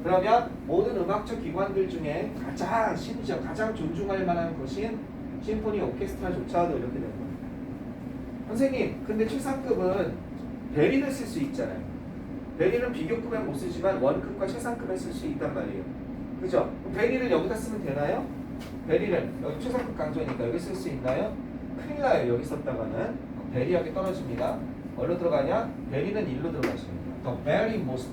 그러면 모든 음악적 기관들 중에 심지어 가장 존중할 만한 것인 심포니 오케스트라조차도 이렇게 되는 거예요. 선생님 근데 최상급은 베리를 쓸 수 있잖아요. 베리는 비교급엔 못 쓰지만 원급과 최상급에 쓸 수 있단 말이에요. 그죠? 베리를 여기다 쓰면 되나요? 베리를 여기 최상급 강조니까 여기 쓸 수 있나요? 큰일 나요. 여기 썼다가는 베리하게 떨어집니다. 어디로 들어가냐? 베리는 일로 들어가십니다. The very most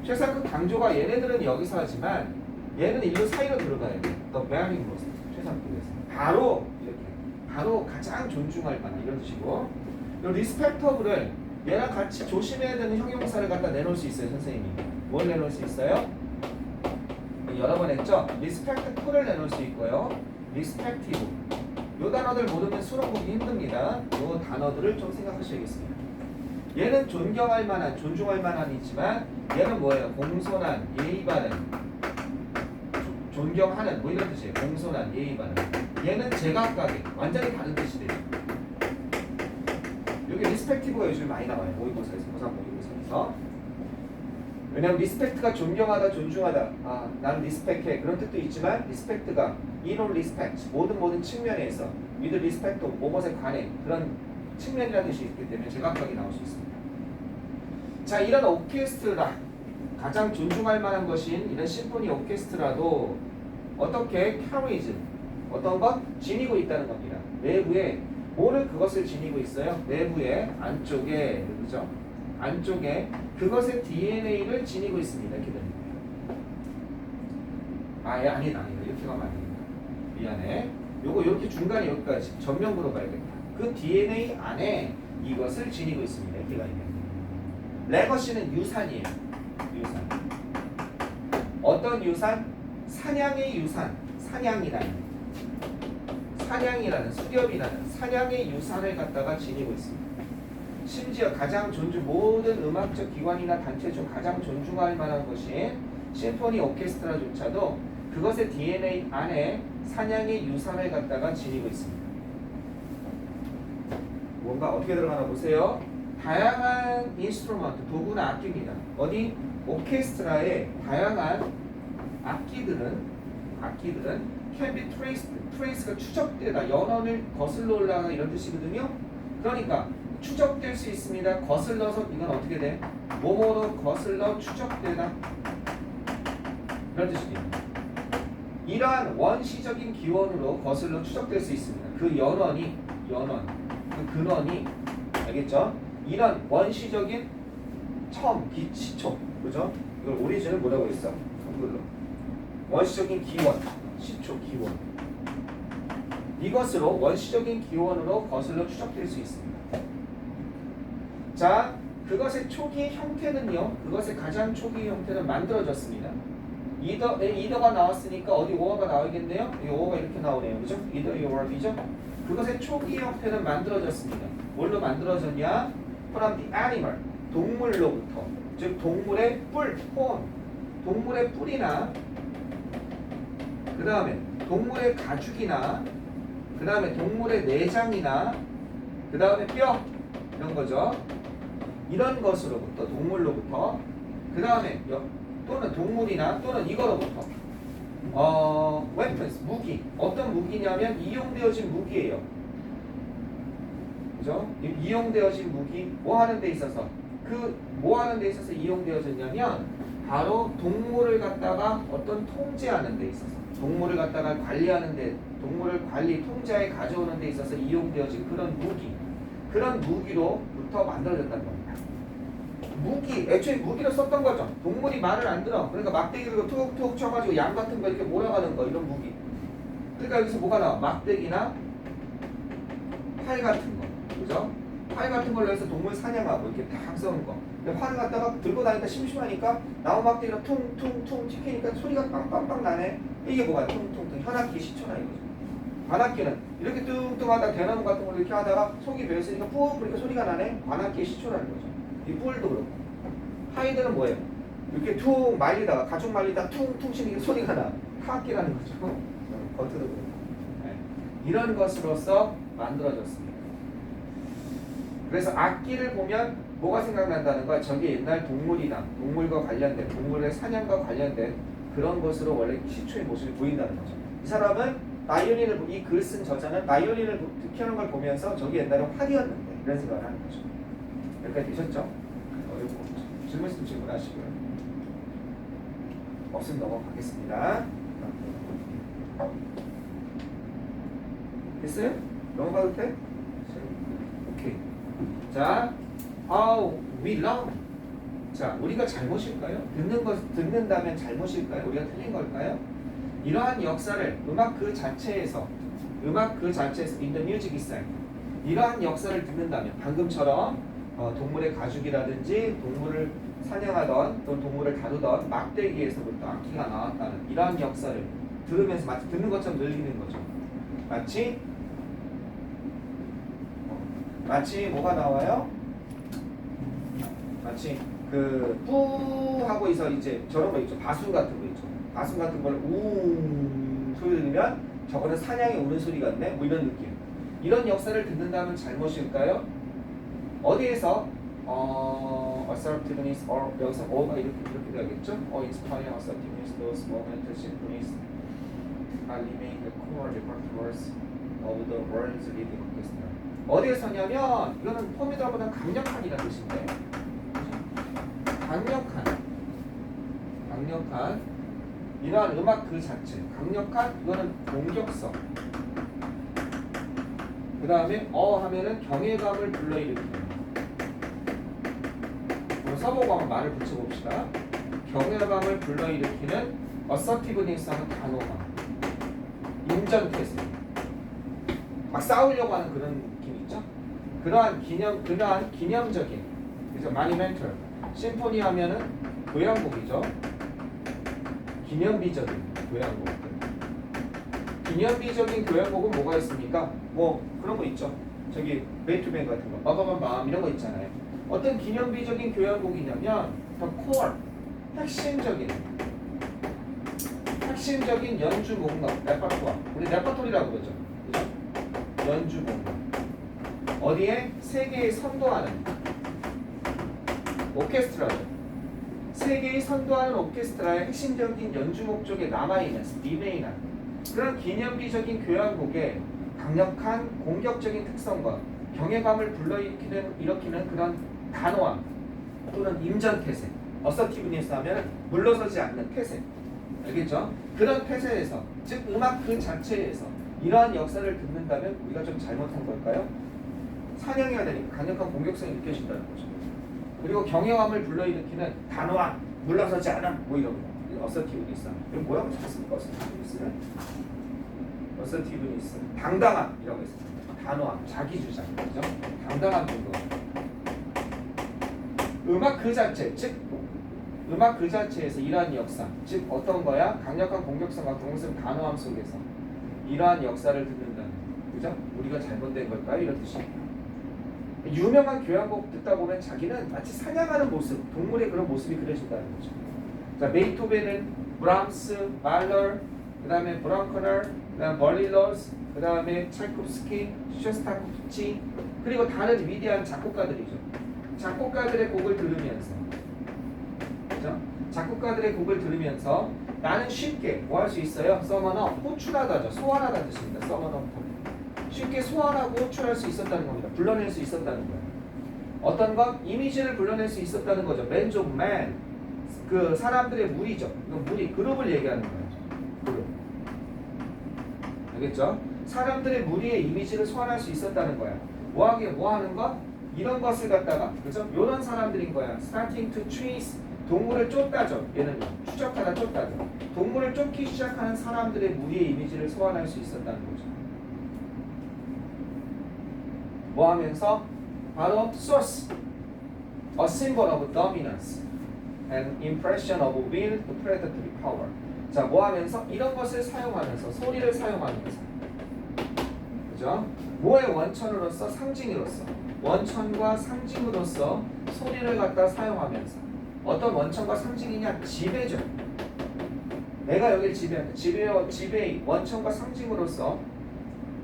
최상급 강조가 얘네들은 여기서 하지만 얘는 일로 사이로 들어가야 돼. The very most 최상급에서 바로 이렇게 바로 가장 존중할 만한 이런 뜻이고 이 respectable을 얘랑 같이 조심해야 되는 형용사를 갖다 내놓을 수 있어요. 선생님이 뭘 내놓을 수 있어요? 여러 번 했죠? respectful을 내놓을 수 있고요. respective. 요 단어들 모르면 수능 보기 힘듭니다. 요 단어들을 좀 생각하셔야겠습니다. 얘는 존경할 만한, 존중할 만한이지만 얘는 뭐예요? 공손한, 예의 바른, 존경하는 뭐 이런 뜻이에요. 공손한, 예의 바른. 얘는 제각각의 완전히 다른 뜻이 돼요. 여기 리스펙티브가 요즘 많이 나와요. 모의고사에서, 고3 모의고사에서. 왜냐면 리스펙트가 존경하다, 존중하다. 아, 나는 리스펙해. 그런 뜻도 있지만 리스펙트가 in all respect, 모든 측면에서 with respect, 뭐뭐에 관해 그런 측면이라는 뜻이 있기 때문에 제각각이 나올 수 있습니다. 자, 이런 오케스트라, 가장 존중할 만한 것인 이런 심포니 오케스트라도 어떻게 carries, 어떤 것? 지니고 있다는 겁니다. 내부에 뭐를 그것을 지니고 있어요? 내부에 안쪽에, 그죠? 안쪽에 그것의 DNA를 지니고 있습니다. 이렇게 됩니다. 아니다. 이렇게 가면 안 됩니다. 미안해. 요거 이렇게 중간에 여기까지 전면으로 가야겠다. 그 DNA 안에 이것을 지니고 있습니다. 이렇게 가야 됩니다. 레거시는 유산이에요. 유산. 어떤 유산? 사냥의 유산. 사냥이라는 수렵이라는 사냥의 유산을 갖다가 지니고 있습니다. 심지어 가장 모든 음악적 기관이나 단체 중 가장 존중할 만한 것이 심포니 오케스트라조차도 그것의 DNA 안에 사냥의 유산을 갖다가 지니고 있습니다. 뭔가 어떻게 들어가나 보세요. 다양한 인스트루먼트, 도구나 악기입니다. 어디? 오케스트라의 다양한 악기들은 can be traced. trace가 추적되다, 연원을 거슬러 올라가 이런 뜻이거든요. 그러니까 추적될 수 있습니다. 거슬러서 이건 어떻게 돼? 뭐뭐로 거슬러 추적되다 이런 뜻입니다. 이러한 원시적인 기원으로 거슬러 추적될 수 있습니다. 그 연원, 그 근원이 알겠죠? 이런 원시적인 처음, 시초, 그죠? 이걸 오리진을 뭐라고 했어? 한글로 원시적인 기원, 시초, 기원. 이것으로 원시적인 기원으로 거슬러 추적될 수 있습니다. 자, 그것의 초기 형태는요. 그것의 가장 초기 형태는 만들어졌습니다. 이더가 나왔으니까 어디 오어가 나오겠네요. 이 오어가 이렇게 나오네요. 그죠? either you or이죠. 그것의 초기 형태는 만들어졌습니다. 뭘로 만들어졌냐? from the animal, 동물로부터. 즉 동물의 뿔, horn, 동물의 뿔이나 그 다음에 동물의 가죽이나 그 다음에 동물의 내장이나 그 다음에 뼈 이런 거죠. 이런 것으로부터 동물로부터 그 다음에 또는 동물이나 또는 이거로부터 weapons, 무기. 어떤 무기냐면 이용되어진 무기예요. 그죠? 이용되어진 무기 뭐 하는 데 있어서 뭐 하는 데 있어서 이용되어졌냐면 바로 동물을 갖다가 어떤 통제하는 데 있어서 동물을 갖다가 관리하는 데 동물을 관리 통제에 가져오는 데 있어서 이용되어진 그런 무기로부터 만들어졌다는 겁니다. 애초에 무기로 썼던 거죠. 동물이 말을 안 들어. 그러니까 막대기로 툭툭 쳐가지고 양 같은 거 이렇게 몰아가는 거, 이런 무기. 그러니까 여기서 뭐가 나와? 막대기나 활 같은 거, 그죠? 활 같은 걸로 해서 동물 사냥하고 이렇게 딱 써는 거. 근데 활을 갖다가 들고 다니니까 심심하니까 나무 막대기로 퉁퉁퉁 튀기니까 소리가 빵빵빵 나네. 이게 뭐가 퉁퉁퉁 현악기 시초나 이거죠. 관악기는 이렇게 뚱뚱하다 대나무 같은 걸로 이렇게 하다가 속이 베었으니까 푹 그러니까 소리가 나네. 관악기의 시초라는 거죠. 이 뿔도 그렇고. 하이드는 뭐예요? 이렇게 퉁 말리다가 가죽 말리다가 퉁퉁 치는 게 소리가 나. 타악기라는 거죠. 겉으로 그렇고. 네. 이런 것으로서 만들어졌습니다. 그래서 악기를 보면 뭐가 생각난다는 거야? 저게 옛날 동물이나 동물과 관련된 동물의 사냥과 관련된 그런 것으로 원래 시초의 모습이 보인다는 거죠. 이 사람은 바이올린을 이 글 쓴 저자는 바이올린을 켜는 걸 보면서 저게 옛날에 활이었는데 이런 생각을 하는 거죠. 여기까지 되셨죠? 어렵고 질문 있으면 질문하시고요. 없으면 넘어가겠습니다. 됐어요? 넘어가도 돼? 오케이. 자, how we learn. 자, 우리가 잘못일까요? 듣는다면 잘못일까요? 우리가 틀린 걸까요? 이러한 역사를 음악 그 자체에서 in the music side 이러한 역사를 듣는다면 방금처럼 동물의 가죽이라든지 동물을 사냥하던 또 동물을 다루던 막대기에서부터 악기가 나왔다는 이러한 역사를 들으면서 마치 듣는 것처럼 들리는 거죠. 마치 뭐가 나와요? 마치 그 뿌하고 있어 이제 저런 거 있죠. 바순 같은 거 있죠. 바순 같은 걸 소리 들으면 저거는 사냥이 우는 소리 같네. 뭐 이런 느낌. 이런 역사를 듣는다면 잘못일까요? 어디에서 assertiveness or 여기서 어가 이렇게 되겠죠? inspiring assertiveness, those moments, symphonies are remain the core repertoires of the world's leading orchestra. 어디에서냐면 이거는 포미더보다 강력한이라는 뜻인데 강력한 이러한 음악 그 자체 강력한 이거는 공격성 그 다음에 하면은 경외감을 불러일으키는 써보고 한번 말을 붙여봅시다. 경외감을 불러일으키는 assertiveness 하는 단어가 임전태세 막 싸우려고 하는 그런 느낌이 있죠. 그러한 기념적인 그래서 monumental 심포니 하면은 교향곡이죠. 기념비적인 교향곡. 기념비적인 교향곡은 뭐가 있습니까? 뭐 그런 거 있죠. 저기 베이토벤 같은 거, 빠바바밤 이런 거 있잖아요. 어떤 기념비적인 교향곡이냐면 더 코어, 핵심적인 연주 뭔가 레퍼토아. 우리 레퍼토리라고 그러죠. 그죠? 연주 뭔가 어디에 세계에 선도하는 오케스트라죠. 세계에 선도하는 오케스트라의 핵심적인 연주 목적에 남아있는 리메인한 그런 기념비적인 교향곡의 강력한 공격적인 특성과 경외감을 불러일으키는 그런 단호함 또는 임전태세 어서티브니스 하면 물러서지 않는 태세 알겠죠? 그런 태세에서 즉 음악 그 자체에서 이러한 역사를 듣는다면 우리가 좀 잘못한 걸까요? 사냥해야 되니까 강력한 공격성이 느껴진다는 거죠. 그리고 경외감을 불러일으키는 단호함 물러서지 않음 뭐 이런 거 어서티브니스 이건 뭐라고 찾습니까? 어서티브니스 당당함이라고 했습니다. 단호함, 자기주장, 그죠? 당당한 정도. 음악 그 자체, 즉 음악 그 자체에서 이러한 역사, 즉 어떤 거야? 강력한 공격성과 공격성 단호함 속에서 이러한 역사를 듣는다는, 그죠? 우리가 잘못된 걸까요? 이런 뜻입니다. 유명한 교향곡 듣다 보면 자기는 마치 사냥하는 모습, 동물의 그런 모습이 그려진다는 거죠. 자, 베이토벤은 브람스, 말러, 그 다음에 브랑커너, 그 다음에 벌릴러스, 그 다음에 차이콥스키, 쇼스타코프치 그리고 다른 위대한 작곡가들이죠. 작곡가들의 곡을 들으면서 그죠? 작곡가들의 곡을 들으면서 나는 쉽게 뭐 할 수 있어요? 서머너 호출하다죠. 소환하다는 뜻입니다. 서머너 쉽게 소환하고 호출할 수 있었다는 겁니다. 불러낼 수 있었다는 거예요. 어떤 것? 이미지를 불러낼 수 있었다는 거죠. Bands of Man 그 사람들의 무리죠. 이건 무리, 그룹을 얘기하는 거예요. 그룹. 알겠죠? 사람들의 무리의 이미지를 소환할 수 있었다는 거야. 뭐 하는 것? 이런 것을 갖다가 그죠? 이런 사람들인 거야. Starting to trace 동물을 쫓다죠. 얘는 추적하다 쫓다죠. 동물을 쫓기 시작하는 사람들의 무리의 이미지를 소환할 수 있었다는 거죠. 뭐 하면서? 바로 source, a symbol of dominance, an impression of will to predatory power. 자, 뭐 하면서? 이런 것을 사용하면서, 소리를 사용하면서. 그죠? 뭐의 원천으로서? 상징으로서. 원천과 상징으로서 소리를 갖다 사용하면서. 어떤 원천과 상징이냐? 지배죠. 내가 여기를 지배한다. 지배의 원천과 상징으로서.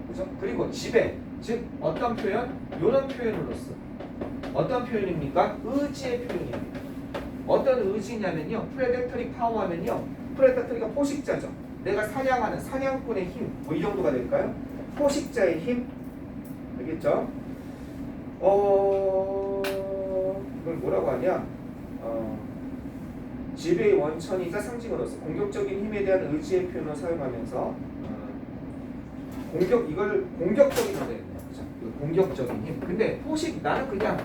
그죠? 그리고 지배. 즉, 어떤 표현? 이런 표현으로서. 어떤 표현입니까? 의지의 표현입니다. 어떤 의지냐면요. 프레데터리 파워 하면요. 프레데터리가 포식자죠. 내가 사냥하는 사냥꾼의 힘. 뭐 이 정도가 될까요? 포식자의 힘. 알겠죠? 이걸 뭐라고 하냐? 지배의 원천이자 상징으로서 공격적인 힘에 대한 의지의 표현을 사용하면서 이걸 공격적인 거예요. 공격적인 힘. 근데 나는 그냥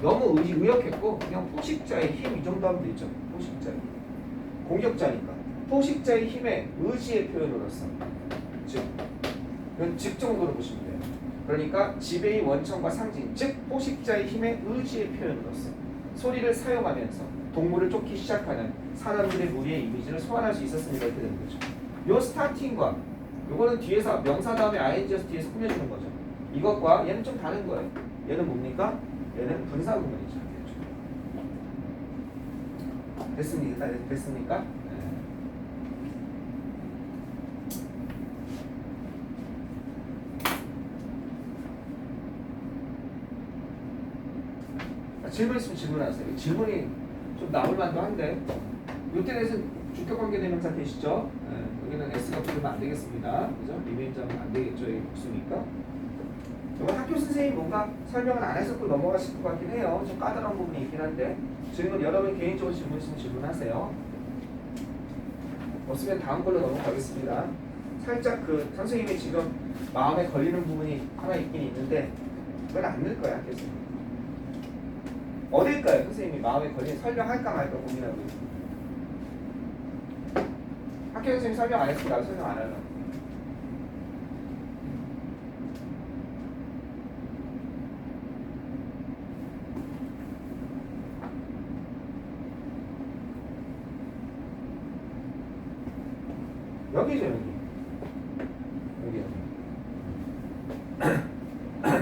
너무 의역했고 그냥 포식자의 힘 이 정도 하면 되죠. 포식자의 힘. 공격자니까. 포식자의 힘의 의지의 표현으로서. 즉 정도로 보시면 돼요. 그러니까 지배의 원천과 상징, 즉 포식자의 힘의 의지의 표현으로서 소리를 사용하면서 동물을 쫓기 시작하는 사람들의 무리의 이미지를 소환할 수 있었으니까 이렇게 되는 거죠. 요 스타팅과 요거는 뒤에서 명사 다음에 ing에서 뒤에서 꾸며주는 거죠. 이것과 얘는 좀 다른 거예요. 얘는 뭡니까? 얘는 분사 구문이죠. 됐습니까? 됐습니까? 질문 있으면 질문하세요. 질문이 좀 나올 만도 한데 요때에서는 주격관계 대명사 되시죠? 여기는 S가 붙으면 안 되겠습니다. 그죠? 리메인자는 안 되겠죠. 여기 복수니까. 이건 학교 선생님이 뭔가 설명을 안 해서 또 넘어가실 것 같긴 해요. 좀 까다로운 부분이 있긴 한데 질문 여러분 개인적으로 질문 있으면 질문하세요. 없으면 다음 걸로 넘어가겠습니다. 살짝 그 선생님이 지금 마음에 걸리는 부분이 하나 있긴 있는데 그건 안 늘 거야. 계속. 어딜까요? 선생님이 마음에 걸리는 설명할까 말까 고민하고 있어요. 학교 선생님이 설명 안 했으면 나도 설명 안 하려고. 여기죠, 여기.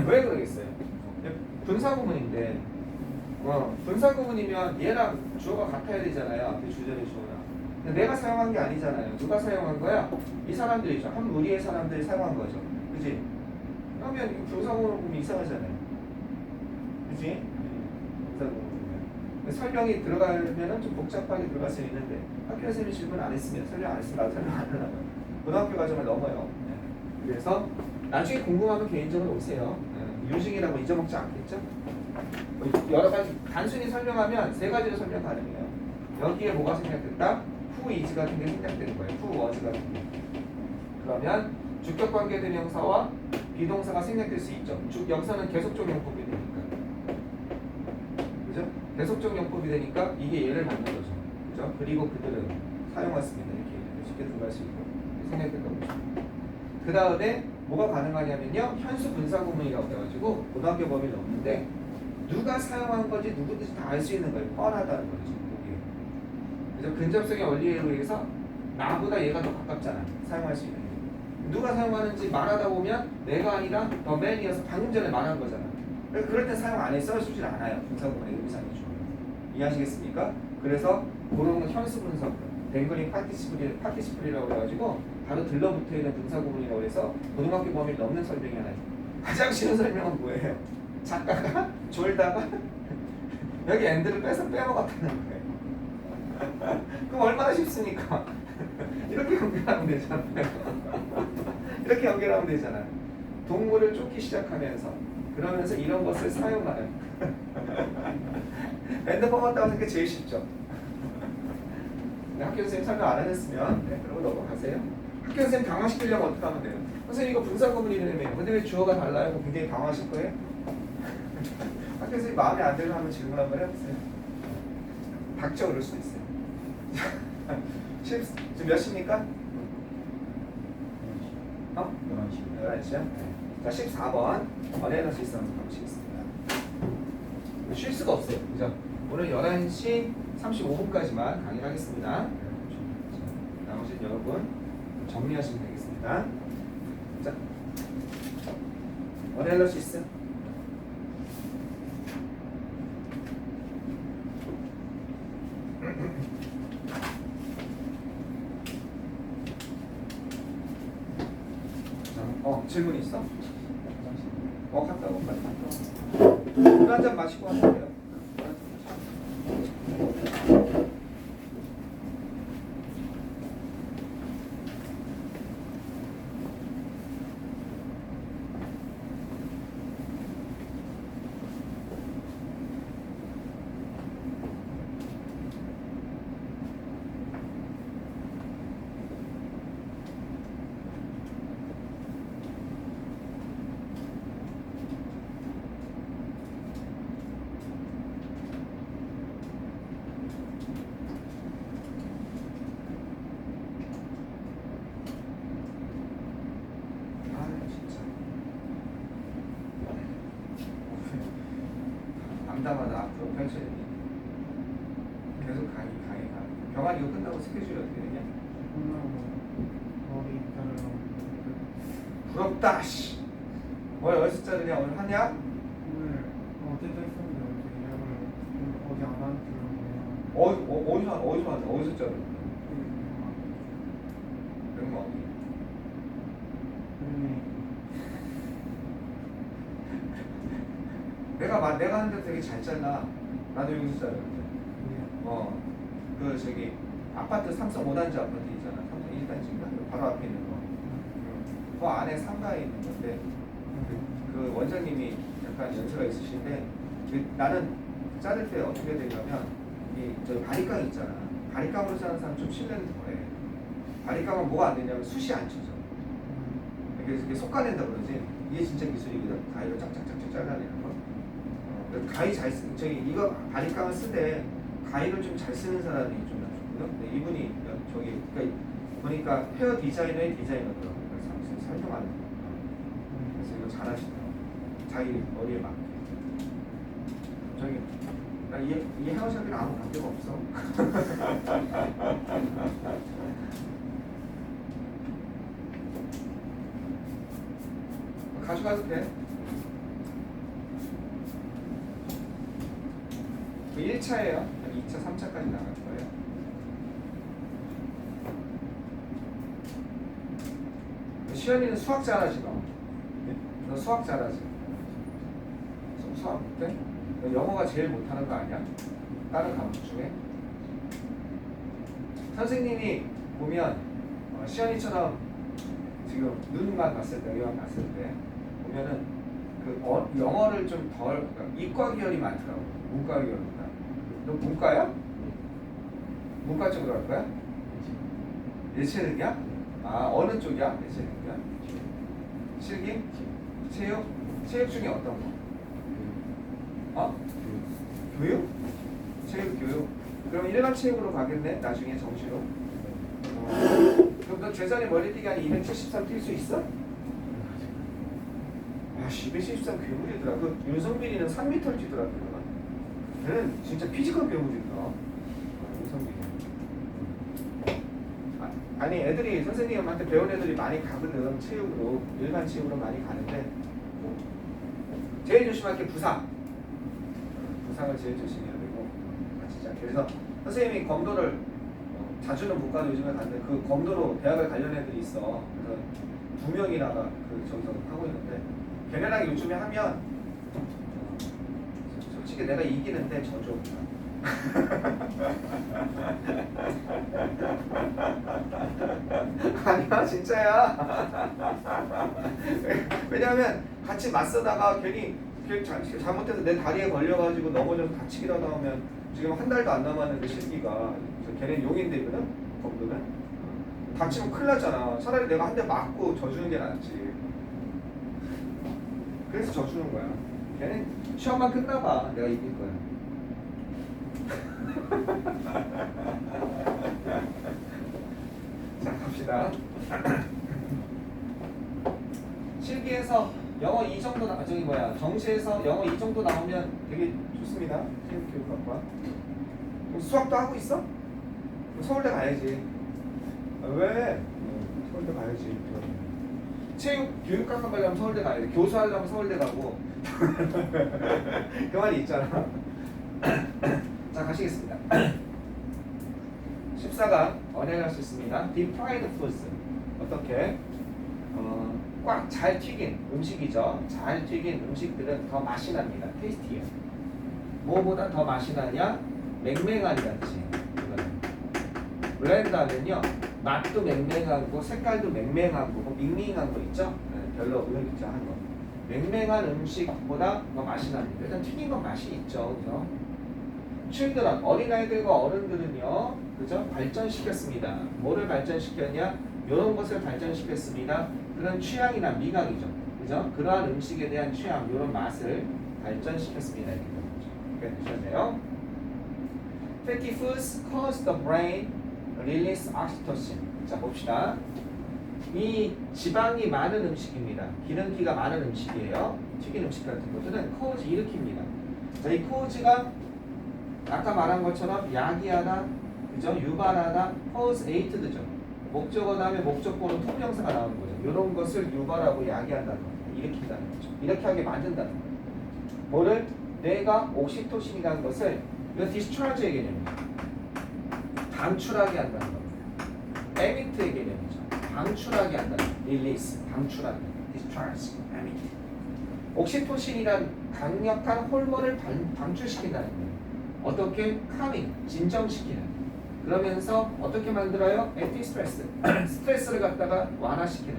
왜 그러겠어요? 분사구문인데 분사구문이면 얘랑 주어가 같아야 되잖아요. 앞에 주절의 주어랑. 근데 내가 사용한 게 아니잖아요. 누가 사용한 거야? 이 사람들이죠. 한 무리의 사람들이 사용한 거죠. 그지? 그러면 분사구문을 보면 이상하잖아요. 그지? 분사구문이면. 설명이 들어가면 좀 복잡하게 들어갈 수 있는데 학교 선생님이 질문 안 했으면 설명 안 했으면 나도 설명 안 하려고. 고등학교 과정을 넘어요. 그래서 나중에 궁금하면 개인적으로 오세요. 유식이라고 잊어먹지 않겠죠? 여러 가지 단순히 설명하면 세 가지로 설명 가능해요. 여기에 뭐가 생략됐다? who is 같은 게 생략되는 거예요. who was 같은 게. 그러면 주격관계 대명사와 비동사가 생략될 수 있죠. 여기서는 계속적 용법이 되니까. 그죠? 계속적 용법이 되니까 이게 얘를 갖는 거죠. 그죠? 그리고 그들은 사용했습니다. 이렇게 쉽게 들어갈 수 있고 생략됐다고 보시면. 그 다음에 뭐가 가능하냐면요. 현수 분사 구문이라고 해가지고 고등학교 범위는 없는데 누가 사용한 건지 누구든지 다 알 수 있는 거예요. 뻔하다는 거죠. 여기. 그래서 근접성의 원리에 의해서 나보다 얘가 더 가깝잖아. 사용할 수 있는 게. 누가 사용하는지 말하다 보면 내가 아니라 더 맨이어서 방금 전에 말한 거잖아. 그럴 때 사용 안 해 써주질 않아요. 분사 구문의 의미상이죠. 이해하시겠습니까? 그래서 그런 건 현수 분사 뱅글링 파티시플이라고 해가지고 바로 들러붙어 있는 분사 구문이라고 해서 고등학교 범위를 넘는 설명이 하나 있어요. 가장 쉬운 설명은 뭐예요? 작가가 졸다가 여기 엔드를 빼먹었다는 거예요. 그럼 얼마나 쉽습니까? 이렇게 연결하면 되잖아요. 이렇게 연결하면 되잖아요. 동물을 쫓기 시작하면서 그러면서 이런 것을 사용하는 엔드 뽑았다고 하는 게 제일 쉽죠. 학교 선생님 설명 안 하셨으면 그러고 넘어가세요. 학교 선생님 강화시키려면 어떻게 하면 돼요? 선생님 이거 분사 구문이라며요. 근데 왜 주어가 달라요? 굉장히 강화하실 거예요? 학교 선생님 마음에 안 들면 한번 질문 한번 해보세요. 닥쳐 그럴 수도 있어요. 지금 몇 시입니까? 11시요? 자 14번 어레너시 있어 한번 가보시겠습니다. 쉴 수가 없어요. 그죠? 오늘 11시 35분까지만 강의를 하겠습니다. 나머지는 여러분 정리하시면 되겠습니다. 자, 어넬러시스. 질문 있어? 갔다 오. 물 한 잔 마시고 하세요. 담담하다 앞으로 펼쳐야 돼. 계속 강의. 병환 이거 끝나고 스케줄이 어떻게 되냐? 끝나고 머리 자르러 부럽다. 씨. 뭐야 어디서 자르냐 오늘 하냐? 오늘 어제도 했었는데 어제 예약을 어제 안 하는 줄알고 어디서 자르? 백마 어디? 내가 하는데 되게 잘 잘라. 나도 여기서 자르는데. 그 저기 아파트 삼성 5단지 아파트 있잖아. 삼성 1단지인가? 바로 앞에 있는 거. 그 안에 상가에 있는 건데 그 원장님이 약간 연세가 있으신데 나는 자를 때 어떻게 되냐면 저 바리깡 있잖아. 바리깡으로 자르는 사람 좀 신뢰는 덜해. 바리깡은 뭐가 안 되냐면 숱이 안 쳐져. 이게 솎아낸다 그러지. 이게 진짜 기술이거든. 가위로 짝짝짝짝 잘라내는 거. 가위 잘 쓰, 이거 바리깡을 쓰되 가위를 좀 잘 쓰는 사람이 좀 낫거든요. 근데 이분이 그러니까 보니까 헤어 디자이너의 디자이너더라고요. 그래서 설명하는 거. 그래서 이거 잘하시더라고요. 자기 머리에 맞게. 이 헤어샵이랑 아무 관계가 없어. 가져가도 돼. 그 1차예요. 2차, 3차까지 나갈 거예요. 시연이는 수학 잘하지 너. 너 수학 잘하지. 수학 못해? 너 영어가 제일 못하는 거 아니야? 다른 과목 중에? 선생님이 보면 시연이처럼 지금 눈만 봤을 때, 의만 봤을 때 보면은 그 영어를 좀 덜, 그러니까 이과 계열이 많더라고. 문과 계열보다. 너 문과야? 문과 쪽으로 갈 거야? 예체능이야? 아 어느 쪽이야? 예체능이야? 실기? 체육? 체육 중에 어떤 거? 교육? 체육 교육. 그럼 일반 체육으로 가겠네? 나중에 정시로. 그럼 너 재산이 머리뛰기 한 273 뛸 수 있어? 야, 273 괴물이더라. 그 윤성빈이는 3m 뛰더라. 걔는 진짜 피지컬 괴물이더라. 윤성빈이. 아니 애들이 선생님한테 배운 애들이 많이 가거든. 체육으로 일반 체육으로 많이 가는데 제일 조심할 게 부상. 부상을 제일 조심해야 되고 진짜. 그래서 선생님이 검도를 자주는 못 가도 요즘에 갔는데 그 검도로 대학을 가려는 애들이 있어. 그래서 2명이나가 저기서 하고 있는데 걔네랑 요즘에 하면 솔직히 내가 이기는데 져줘. 아니야 진짜야. 왜냐하면 같이 맞서다가 괜히 잘못해서 내 다리에 걸려가지고 넘어져서 다치기라도 하면 지금 한 달도 안 남았는데 실기가 걔는 용인대거든. 검도는 다치면 큰일 나잖아. 차라리 내가 한 대 맞고 져주는 게 낫지. 그래서 져주는 거야. 걔는 시험만 끝나봐 내가 이길 거야. 자 갑시다. 실기에서 영어 2 정도 정시에서 영어 2 정도 나오면 되게 좋습니다. 체육교육학과. 수학도 하고 있어? 서울대 가야지. 왜? 서울대 가야지. 교육학과 가려면 서울대 가야 돼. 교수 하려면 서울대 가고. 그 말이 있잖아. 자 가시겠습니다. 14강 언행할 수 있습니다. Deep fried foods. 어떻게? 꽉 잘 튀긴 음식이죠. 잘 튀긴 음식들은 더 맛이 납니다. 테이스티해. 뭐보다 더 맛이 나냐? 맹맹하니같이. 블렌드하면요 맛도 맹맹하고 색깔도 맹맹하고 밍밍한 거 있죠? 별로 의미있한 거. 맹맹한 음식보다 더 맛이 납니다. 일단 튀긴 건 맛이 있죠, 그죠? children 어린아이들과 어른들은요, 그죠? 발전시켰습니다. 뭐를 발전시켰냐? 이런 것을 발전시켰습니다. 그런 취향이나 미각이죠, 그죠? 그러한 음식에 대한 취향, 이런 맛을 발전시켰습니다. 이렇게 되셔야 돼요. Fatty foods cause the brain release oxytocin. 자 봅시다. 이 지방이 많은 음식입니다. 기름기가 많은 음식이에요. 튀긴 음식 같은 것들은 cause 일으킵니다. 자, 이 cause가 아까 말한 것처럼 야기하다, 그죠? 유발하다, cause aid죠. 목적어 다음에 목적보로 투부정사가 나오는 거죠. 이런 것을 유발하고 야기한다는 겁니다. 일으킨다는 거죠. 이렇게 하게 만든다는 거예요. 뭐를? 내가 옥시토신이라는 것을 이거 디스차르지의 개념입니다. 방출하게 한다는 겁니다. 에미트의 개념이죠. 방출하게 한다는 거예요. 릴리스, 방출하게. 디스차르지, 에미트. 옥시토신이란 강력한 호르몬을 방출시킨다는 거예요. 어떻게? 카밍, 진정시키는. 그러면서 어떻게 만들어요? 엔티스트레스, 스트레스를 갖다가 완화시키는.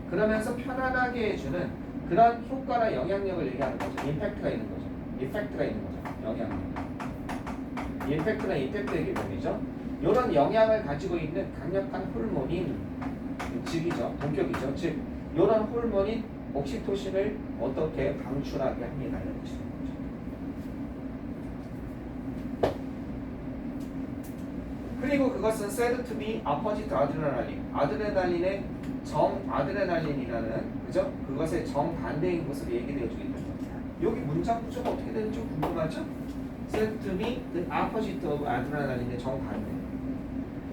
그러면서 편안하게 해주는 그런 효과나 영향력을 얘기하는 거죠. 임팩트가 있는 거죠. 이펙트가 있는 거죠. 영향력. 임팩트나 임팩트의 개념이죠. 이런 영향을 가지고 있는 강력한 호르몬인 즉이죠. 동격이죠. 즉 이런 호르몬인 옥시토신을 어떻게 방출하게 합니다. 이런 것이죠. 그리고 그것은 said to be opposite adrenaline. 아드레날린의 정아드레날린이라는 그죠? 그것의 정반대인 것으로 얘기되어 주기 때문입니다. 여기 문장 구조가 어떻게 되는지 좀 궁금하죠? said to be the opposite of adrenaline의 정반대.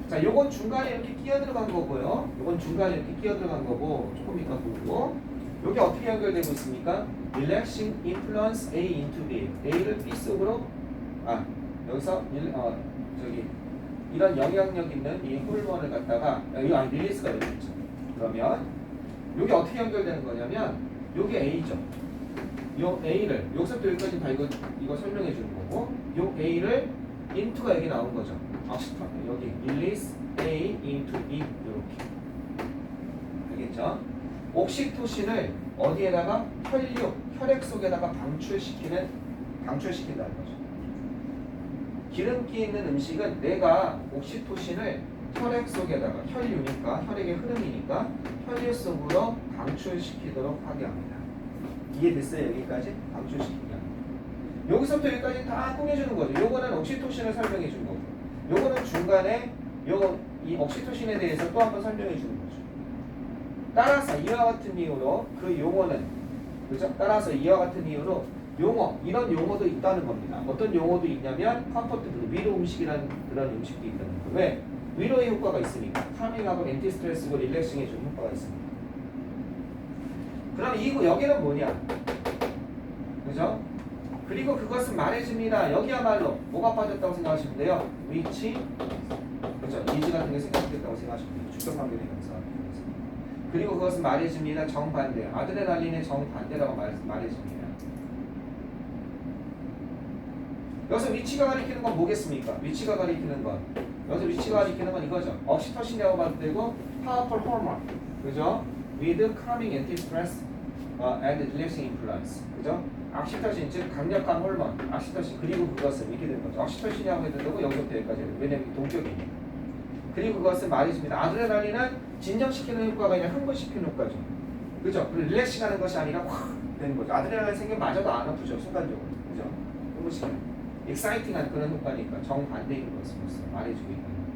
자, 요건 중간에 이렇게 끼어 들어간 거고요. 요건 중간에 이렇게 끼어 들어간 거고 조금 이따 보고. 여기 어떻게 연결되고 있습니까? Relaxing influence A into B. A를 B 속으로 여기서 이런 영향력 있는 이 호르몬을 갖다가 릴리스가 되겠죠. 그러면 여기 어떻게 연결되는 거냐면 여기 A죠. 요 A를 여기서부터 여기까지 다 이거 설명해 주는 거고 요 A를 into가 여기 나온 거죠. 여기 release A into B 이렇게 알겠죠? 옥시토신을 어디에다가 혈액 속에다가 방출시킨다는 거죠. 기름기 있는 음식은 내가 옥시토신을 혈액 속에다가 혈류니까 혈액의 흐름이니까 혈류 속으로 방출시키도록 하게 합니다. 이해됐어요? 여기까지 방출시키게 합니다. 여기서부터 여기까지 다 꾸며주는 거죠. 요거는 옥시토신을 설명해 주는 거고 요거는 중간에 이 옥시토신에 대해서 또 한 번 설명해 주는 거죠. 따라서 이와 같은 이유로 그 용어는 그죠? 따라서 이와 같은 이유로 용어, 이런 용어도 있다는 겁니다. 어떤 용어도 있냐면 컴포트 푸드, 위로 음식이라는 그런 음식도 있다는 거예요. 왜? 위로의 효과가 있으니까. 카밍하고 엔티스트레스고 릴렉싱 해주는 효과가 있습니다. 그럼 여기는 뭐냐? 그죠? 그리고 그것은 말해줍니다. 여기야말로 뭐가 빠졌다고 생각하시면 돼요? 위치, 그죠? 니즈 같은 게 생각됐다고 생각하시면 돼요. 축적관계의 명사. 그리고 그것은 말해줍니다. 정반대. 아드레날린의 정반대라고 말해줍니다. 여기서 위치가 가리키는 건 뭐겠습니까? 위치가 가리키는 건 여기서 위치가 가리키는 건 이거죠. 옥시토신이라고 봐도 되고 powerful hormone, 그죠? with calming anti-stress and relaxing influence, 그죠? 옥시토신 즉 강력한 호르몬, 옥시토신 그리고 그것은 이렇게 되는 거죠. 옥시토신이라고 해도 되고 여기서부터 여기까지 해도 왜냐면 동격이니까. 그리고 그것은 말해줍니다. 아드레날린은 진정시키는 효과가 아니라 흥분시키는 효과죠. 그죠? 그리고 릴렉싱하는 것이 아니라 확 되는 거죠. 아드레날린 생기면 맞아도 안 아프죠. 순간적으로, 그죠? 흥분시키는. 익사이팅한 그런 효과니까 정반대인 것을 말해주고 있는 겁니다.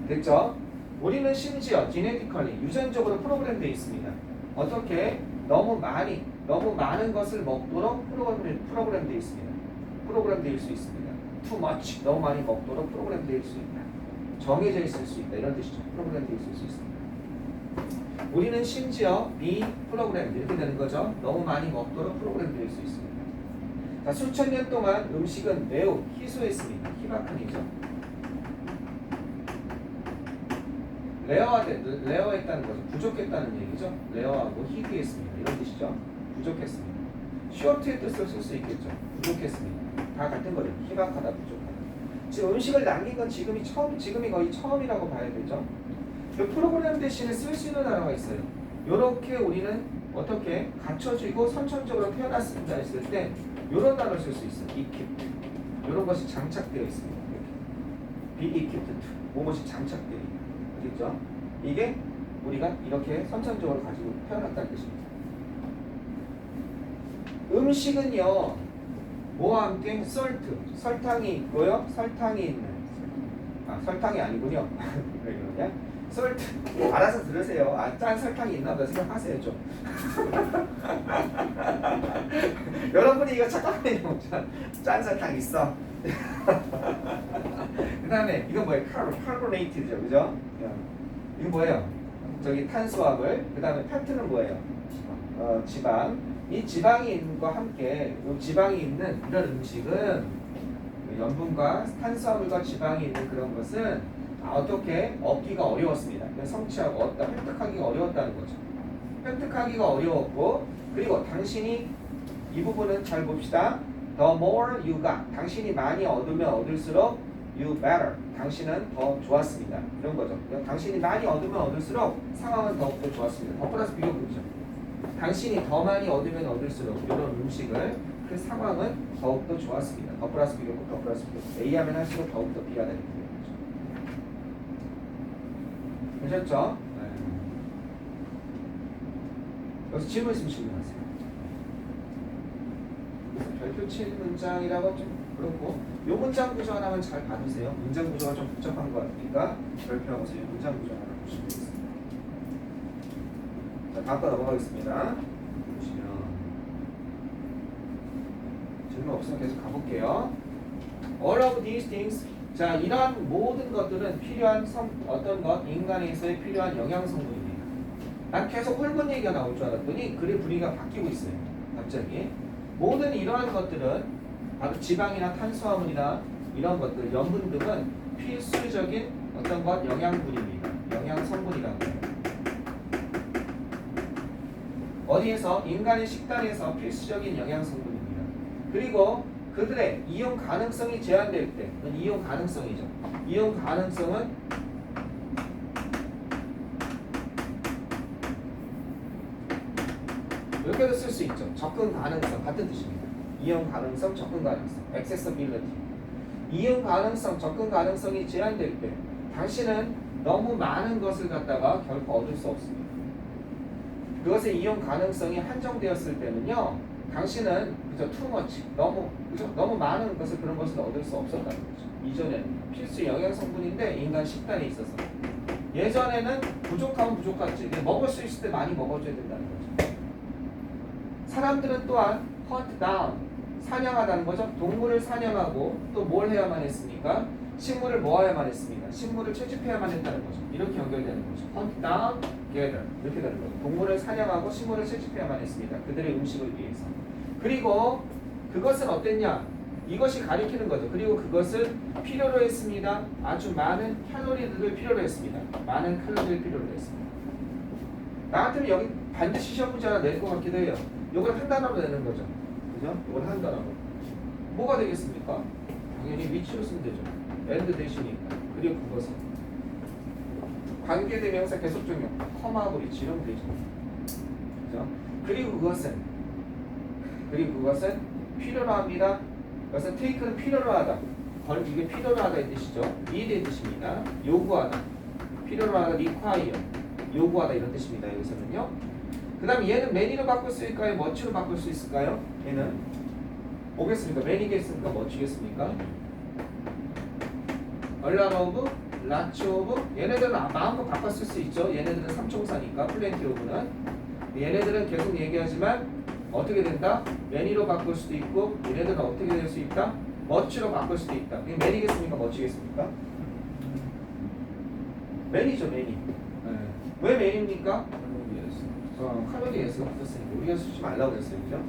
됐죠? 우리는 심지어 지네티컬리 유전적으로 프로그램되어 있습니다. 어떻게? 너무 많은 것을 먹도록 프로그램되어 있습니다. 프로그램되어 수 있습니다. too much, 너무 많이 먹도록 프로그램되어 수 있다. 정해져 있을 수 있다. 이런 뜻이죠. 프로그램되어 있을 수 있습니다. 우리는 심지어 be 프로그램 이렇게 되는 거죠. 너무 많이 먹도록 프로그램되어 수 있습니다. 자, 수천 년 동안 음식은 매우 희소했습니다. 희박한 이죠. 레어했다는 거죠. 부족했다는 얘기죠. 레어하고 희귀했습니다. 이런 뜻이죠. 부족했습니다. 쇼트의 뜻을 쓸 수 있겠죠. 부족했습니다. 다 같은 거죠. 희박하다, 부족하다. 지금 음식을 남긴 건 지금이 거의 처음이라고 봐야 되죠. 이 프로그램 대신에 쓸 수 있는 단어가 있어요. 이렇게 우리는 어떻게 갖춰지고 선천적으로 태어났습니다 했을 때 이런 단어를 쓸 수 있어요. equipped. 이런 것이 장착되어 있습니다. be equipped to. 무엇이 장착되어 있다. 그렇죠? 이게 우리가 이렇게 선천적으로 가지고 태어났다는 뜻입니다. 음식은요, 뭐와 함께? 설탕이 있고요. 설탕이 있는. 설탕이 아니군요. 왜 그러냐? 알아서 들으세요. 짠 설탕이 있나 보다 생각하세요 좀. 여러분이 이거 착각하면 짠 설탕 있어. 그 다음에 이건 뭐예요? 카르보네이트죠, 그죠? 이거 뭐예요? 저기 탄수화물, 그 다음에 패트는 뭐예요? 지방. 이 지방이 있는 것과 함께 이 지방이 있는 이런 음식은 염분과 탄수화물과 지방이 있는 그런 것은 어떻게 얻기가 어려웠습니다. 성취하고 얻다, 획득하기가 어려웠다는 거죠. 획득하기가 어려웠고, 그리고 당신이 이 부분은 잘 봅시다. The more you got, 당신이 많이 얻으면 얻을수록 you better, 당신은 더 좋았습니다. 이런 거죠. 당신이 많이 얻으면 얻을수록 상황은 더욱더 좋았습니다. 더 플러스 비교급이죠. 당신이 더 많이 얻으면 얻을수록 이런 음식을 그 상황은 더욱더 좋았습니다. 더 플러스 비교급, 더 플러스 비교급. A 하면 할수록 더욱더 B가 되는 거죠. 되셨죠? 네. 여기서 질문 있으면 질문하세요. 그래서 별표 칠 문장이라고 좀 그렇고, 요 문장 구조 하나만 잘 봐주세요. 문장 구조가 좀 복잡한 것 같으니까 별표하고서 이 문장 구조 하나 보시면 되겠습니다. 자, 다음 거 넘어가겠습니다. 보시면 질문 없으면 계속 가볼게요. All of these things, 자, 이러한 모든 것들은 필요한 어떤 것, 인간에서의 필요한 영양 성분입니다. 난 계속 홀분 얘기가 나올 줄 알았더니 글의 분위기가 바뀌고 있어요. 갑자기 모든 이러한 것들은 바로 지방이나 탄수화물이나 이런 것들, 염분 등은 필수적인 어떤 것, 영양분입니다. 영양 성분이라고 해요. 어디에서? 인간의 식단에서 필수적인 영양 성분입니다. 그리고 그들의 이용 가능성이 제한될 때, 이용 가능성이죠. 이용 가능성은 이렇게도 쓸 수 있죠. 접근 가능성 같은 뜻입니다. 이용 가능성, 접근 가능성, accessibility. 이용 가능성, 접근 가능성이 제한될 때 당신은 너무 많은 것을 갖다가 결코 얻을 수 없습니다. 그것의 이용 가능성이 한정되었을 때는요, 당신은 그저 too much, 너무 많은 것을 그런 것을 얻을 수 없었다는 거죠. 이전에는 필수 영양 성분인데 인간 식단에 있어서 예전에는 부족하면 부족하지, 먹을 수 있을 때 많이 먹어줘야 된다는 거죠. 사람들은 또한 hunt down, 사냥하다는 거죠. 동물을 사냥하고 또 뭘 해야만 했습니까? 식물을 모아야만 했습니다. 식물을 채집해야만 했다는 거죠. 이렇게 연결되는 거죠. hunt down, gather 이렇게 되는 거죠. 동물을 사냥하고 식물을 채집해야만 했습니다. 그들의 음식을 위해서. 그리고 그것은 어땠냐? 이것이 가리키는 거죠. 그리고 그것은 필요로 했습니다. 아주 많은 칼로리들을 필요로 했습니다. 많은 칼로리를 필요로 했습니다. 나 같으면 여기 반드시 시험 문제 하나 낼 것 같기도 해요. 이걸 한 단어로 내는 거죠. 그죠? 이걸 한 단어로. 뭐가 되겠습니까? 당연히 위치로 쓰면 되죠. and 대신이니까. 그리고 그것은 관계대명사 계속적용, 컴하고 위치 이러면 되죠. 그죠? 그리고 그것은 필요로 합니다. 그래서 take는 필요로 하다. 이게 필요로 하다의 뜻이죠. need의 뜻입니다. 요구하다. 필요로 하다, require. 요구하다 이런 뜻입니다. 여기서는요. 그 다음에 얘는 many로 바꿀 수 있을까요? much로 바꿀 수 있을까요? 얘는 뭐겠습니까? many겠습니까? much겠습니까? a lot of, lots of. 얘네들은 마음껏 바꿔 쓸 수 있죠. 얘네들은 삼총사니까 plenty of는. 얘네들은 계속 얘기하지만 어떻게 된다? many로 바꿀 수도 있고, 얘네들은 어떻게 될 수 있다? much로 바꿀 수도 있다. 이게 many겠습니까? much겠습니까? many죠, many. 왜 many입니까? 칼로리 S가 붙었으니까 우리가 쓰지 말라고 그랬어요. 그죠?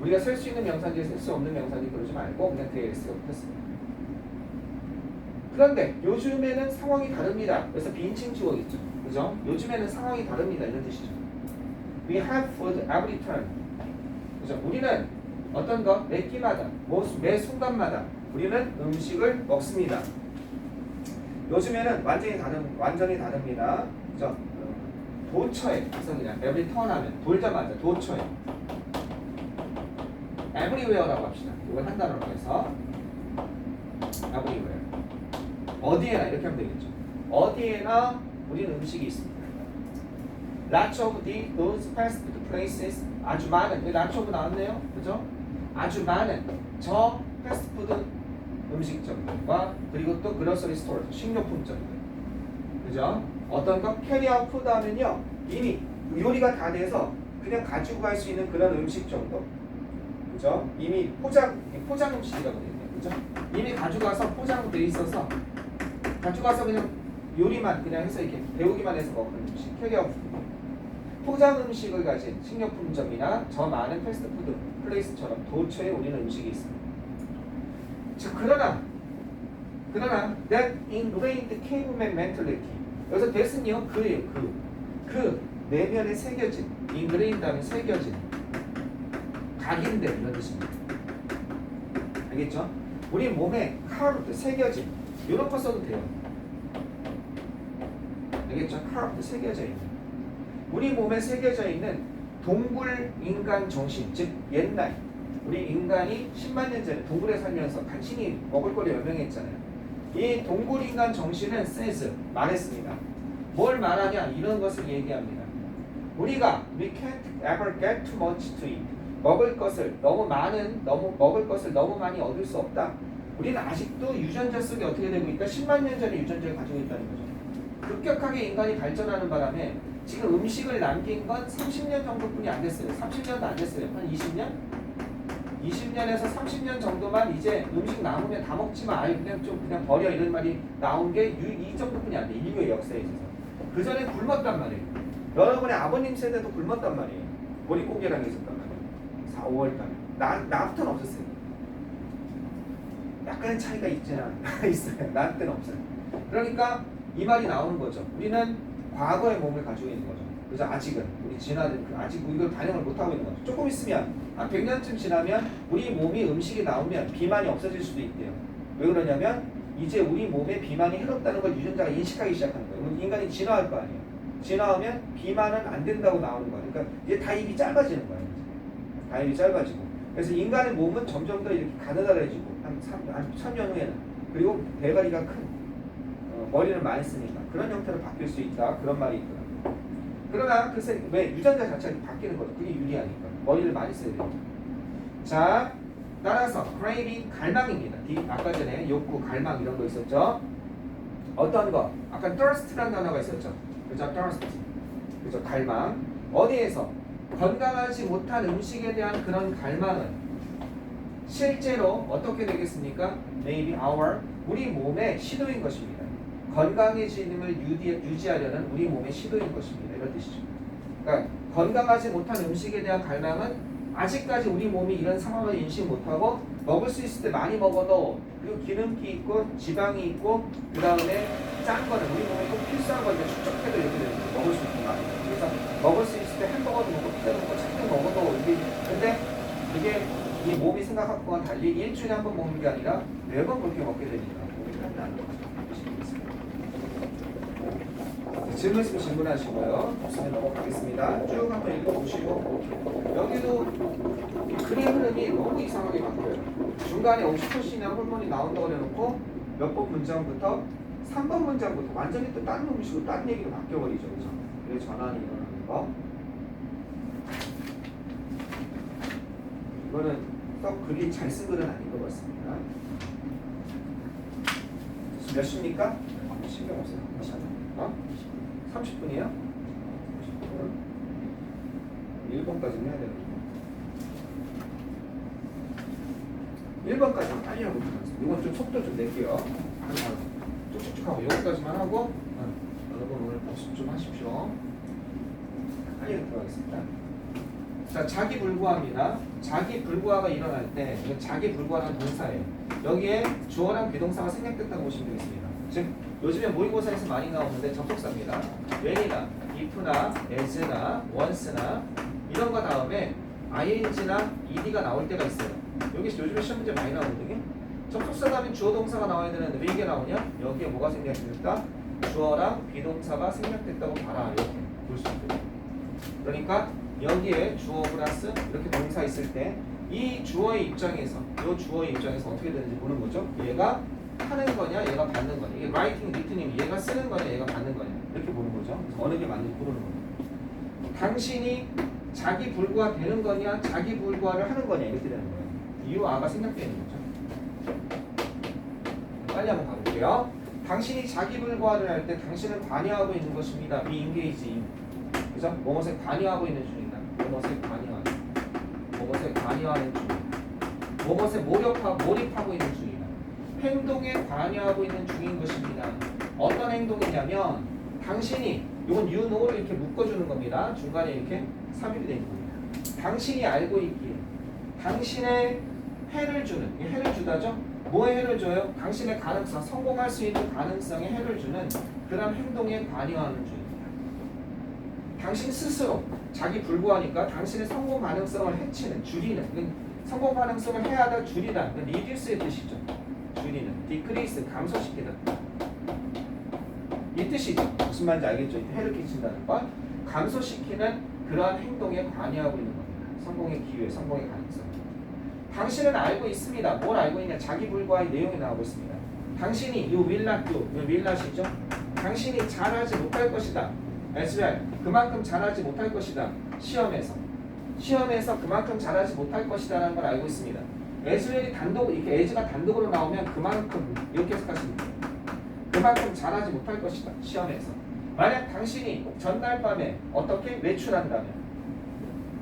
우리가 쓸 수 있는 명사인지 쓸 수 없는 명사인지 그러지 말고 그냥 그 S가 붙었습니다. 그런데 요즘에는 상황이 다릅니다. 그래서 빈칭 주어겠죠. 그죠? 요즘에는 상황이 다릅니다. 이런 뜻이죠. We have food every turn. 그죠? 우리는 어떤 것, 매 끼마다, 매 순간마다 우리는 음식을 먹습니다. 요즘에는 완전히 다릅니다. 그죠? 도처에, 그래서 그냥 every turn 하면 돌자마자 도처에 everywhere라고 합시다. 이걸 한 단어로 해서 everywhere. 어디에나 이렇게 하면 되겠죠. 어디에나 우리는 음식이 있습니다. Lots of those fast food places, 아주 많은, lots of 나왔네요. 그죠? 아주 많은 저 패스트푸드 음식점들과 그리고 또 그로서리 스토어, 식료품점들. 그죠? 어떤 거? 캐리아웃 푸드 하면요, 이미 요리가 다 돼서 그냥 가지고 갈 수 있는 그런 음식 정도. 그죠? 이미 포장 음식이라고 되어 있네요. 그죠? 이미 가져가서 포장돼 있어서 가져가서 그냥 요리만 그냥 해서 이렇게 배우기만 해서 먹는 음식, 캐리아웃 푸드. 포장 음식을 가진 식료품점이나 저 많은 패스트푸드 플레이스처럼 도처에 우리는 음식이 있습니다. 즉 그러나 that ingrained caveman mentality, 여기서 that은요 그예요. 그 내면에 새겨진, ingrained 하면 새겨진, 각인된 이런 뜻입니다. 알겠죠? 우리 몸에 carved, 새겨진 이런 거 써도 돼요. 알겠죠? carved, 새겨져 있는, 우리 몸에 새겨져 있는 동굴 인간 정신, 즉 옛날 우리 인간이 10만 년 전에 동굴에 살면서 간신히 먹을 거리 연명했잖아요. 이 동굴 인간 정신은 says, 말했습니다. 뭘 말하냐? 이런 것을 얘기합니다. we can't ever get too much to eat. 먹을 것을 너무 많이 얻을 수 없다. 우리는 아직도 유전자 속에 어떻게 되고 있다? 10만 년 전에 유전자를 가지고 있다는 거죠. 급격하게 인간이 발전하는 바람에 지금 음식을 남긴 건 30년 정도뿐이 안 됐어요. 30년도 안 됐어요. 한 20년? 20년에서 30년 정도만 이제 음식 남으면 다 먹지 마. 아예 그냥 버려. 이런 말이 나온 게 이 정도뿐이 안 돼. 인류의 역사에 있어서. 그 전에 굶었단 말이에요. 여러분의 아버님 세대도 굶었단 말이에요. 보릿고개랑 있었단 말이에요. 4, 5월달에. 나부터는 없었어요. 약간의 차이가 있어요. 나한테는 없어요. 그러니까 이 말이 나오는 거죠. 우리는 과거의 몸을 가지고 있는 거죠. 그래서 아직은 우리 아직 이걸 반영을 못 하고 있는 거죠. 조금 있으면 100년쯤 지나면 우리 몸이 음식이 나오면 비만이 없어질 수도 있대요. 왜 그러냐면 이제 우리 몸에 비만이 해롭다는 걸 유전자가 인식하기 시작하는 거예요. 인간이 진화할 거 아니에요. 진화하면 비만은 안 된다고 나오는 거예요. 그러니까 이제 다입이 짧아지는 거예요. 다입이 짧아지고. 그래서 인간의 몸은 점점 더 이렇게 가느다래지고 한 3년 후에는, 그리고 대가리가 큰, 머리를 많이 쓰니까 그런 형태로 바뀔 수 있다. 그런 말이 있더라고요. 그러나 왜 유전자 자체가 바뀌는 거죠. 그게 유리하니까. 머리를 많이 써야 돼요. 자, 따라서 craving, 갈망입니다. 아까 전에 욕구, 갈망 이런 거 있었죠. 어떤 거? 아까 thirst라는 단어가 있었죠. 그죠? thirst. 그죠? 갈망. 어디에서? 건강하지 못한 음식에 대한 그런 갈망은 실제로 어떻게 되겠습니까? Maybe 우리 몸의 시도인 것입니다. 건강해짐을 유지하려는 우리 몸의 시도인 것입니다. 이런 뜻이죠. 그러니까 건강하지 못한 음식에 대한 갈망은 아직까지 우리 몸이 이런 상황을 인식 못하고 먹을 수 있을 때 많이 먹어도, 그리고 기름기 있고 지방이 있고 그 다음에 짠 거는 우리 몸에 꼭 필수한 건데 축적해도 이렇게 되는 거예요. 먹을 수 있는 거 아니에요. 그래서 먹을 수 있을 때 햄버거도 먹고 피자도 먹고 치킨 먹어도 이게 이 몸이 생각하고는 달리 일주일에 한 번 먹는 게 아니라 매번 그렇게 먹게 되니까 몸이 편이 안 좋아서 질문 있으면 질문하시고요. 없으면 넘어가겠습니다. 쭉 한번 읽어보시고, 여기도 그림 흐름이 너무 이상하게 바뀌어요. 중간에 옥시토신이나 호르몬이 나온다고 해놓고 몇 번 문장부터 3번 문장부터 완전히 또 다른 음식으로 다른 얘기로 바뀌어버리죠. 그죠? 그래서 전환이 일어나는 거. 이거는 썩 글이 잘 쓴 글은 아닌 것 같습니다. 몇 시입니까? 신경 없어요. 30분이에요? 1번까지는 해야 되는 거. 1번까지는 빨리 하고 있습니다. 이건 좀 속도 좀 낼게요. 쭉쭉쭉 하고 여기까지만 하고 여러분 오늘 복습 좀 하십시오. 빨리 들어가겠습니다. 자, 자기불구합니다. 자기불구화가 일어날 때, 자기불구화라는 동사예요. 여기에 주어랑 비동사가 생략됐다고 보시면 되겠습니다. 즉 요즘에 모의고사에서 많이 나오는데 접속사입니다. when이나 if나 as나 once나 이런 거 다음에 ing나 ed가 나올 때가 있어요. 여기 요즘에 시험 문제 많이 나오거든요. 접속사 다음에 주어 동사가 나와야 되는데 왜 이게 나오냐? 여기에 뭐가 생략됐다? 주어랑 비동사가 생략됐다고 봐라. 이렇게 볼 수 있거든요. 그러니까 여기에 주어 플러스 이렇게 동사 있을 때 이 주어의 입장에서 어떻게 되는지 보는 거죠. 얘가 하는 거냐, 얘가 받는 거냐. 이게 writing, writting이면 얘가 쓰는 거냐, 얘가 받는 거냐. 이렇게 보는 거죠. 그래서 어느 게 맞는지 모르는 거예요. 당신이 자기 불구화 되는 거냐, 자기 불구화를 하는 거냐, 이렇게 되는 거예요. 이유 아가 생략되는 거죠. 빨리 한번 가볼게요. 당신이 자기 불구화를 할 때 당신은 관여하고 있는 것입니다. be engaged in. 그죠? 무엇에 관여하고 있는 중이다. 무엇에 관여하는 중이다. 무엇에 몰입하고 있는 중이다. 행동에 관여하고 있는 중인 것입니다. 어떤 행동이냐면 당신이 이건 you know를 이렇게 묶어주는 겁니다. 중간에 이렇게 삽입이 되는 겁니다. 당신이 알고 있기에 당신의 해를 주는 이 해를 주다죠. 뭐에 해를 줘요? 당신의 가능성, 성공할 수 있는 가능성에 해를 주는 그런 행동에 관여하는 중입니다. 당신 스스로 자기 불구하니까 당신의 성공 가능성을 해치는, 줄이는, 성공 가능성을 해하다 줄이다, reduce의 뜻이죠. 줄이는, decrease, 감소시키다. 이 뜻이죠. 무슨 말인지 알겠죠? 해를 끼친다는 건 감소시키는 그러한 행동에 관여하고 있는 겁니다. 성공의 기회, 성공의 가능성. 당신은 알고 있습니다. 뭘 알고 있냐? 자기 불과의 내용이 나오고 있습니다. 당신이 you will not do, will not이죠. 당신이 잘하지 못할 것이다. as well. 그만큼 잘하지 못할 것이다. 시험에서 그만큼 잘하지 못할 것이다라는 걸 알고 있습니다. as well이 단독, 이렇게 as가 단독으로 나오면 그만큼 이렇게 해석하시면 돼요. 그만큼 잘하지 못할 것이다. 시험에서. 만약 당신이 전날 밤에 어떻게 외출한다면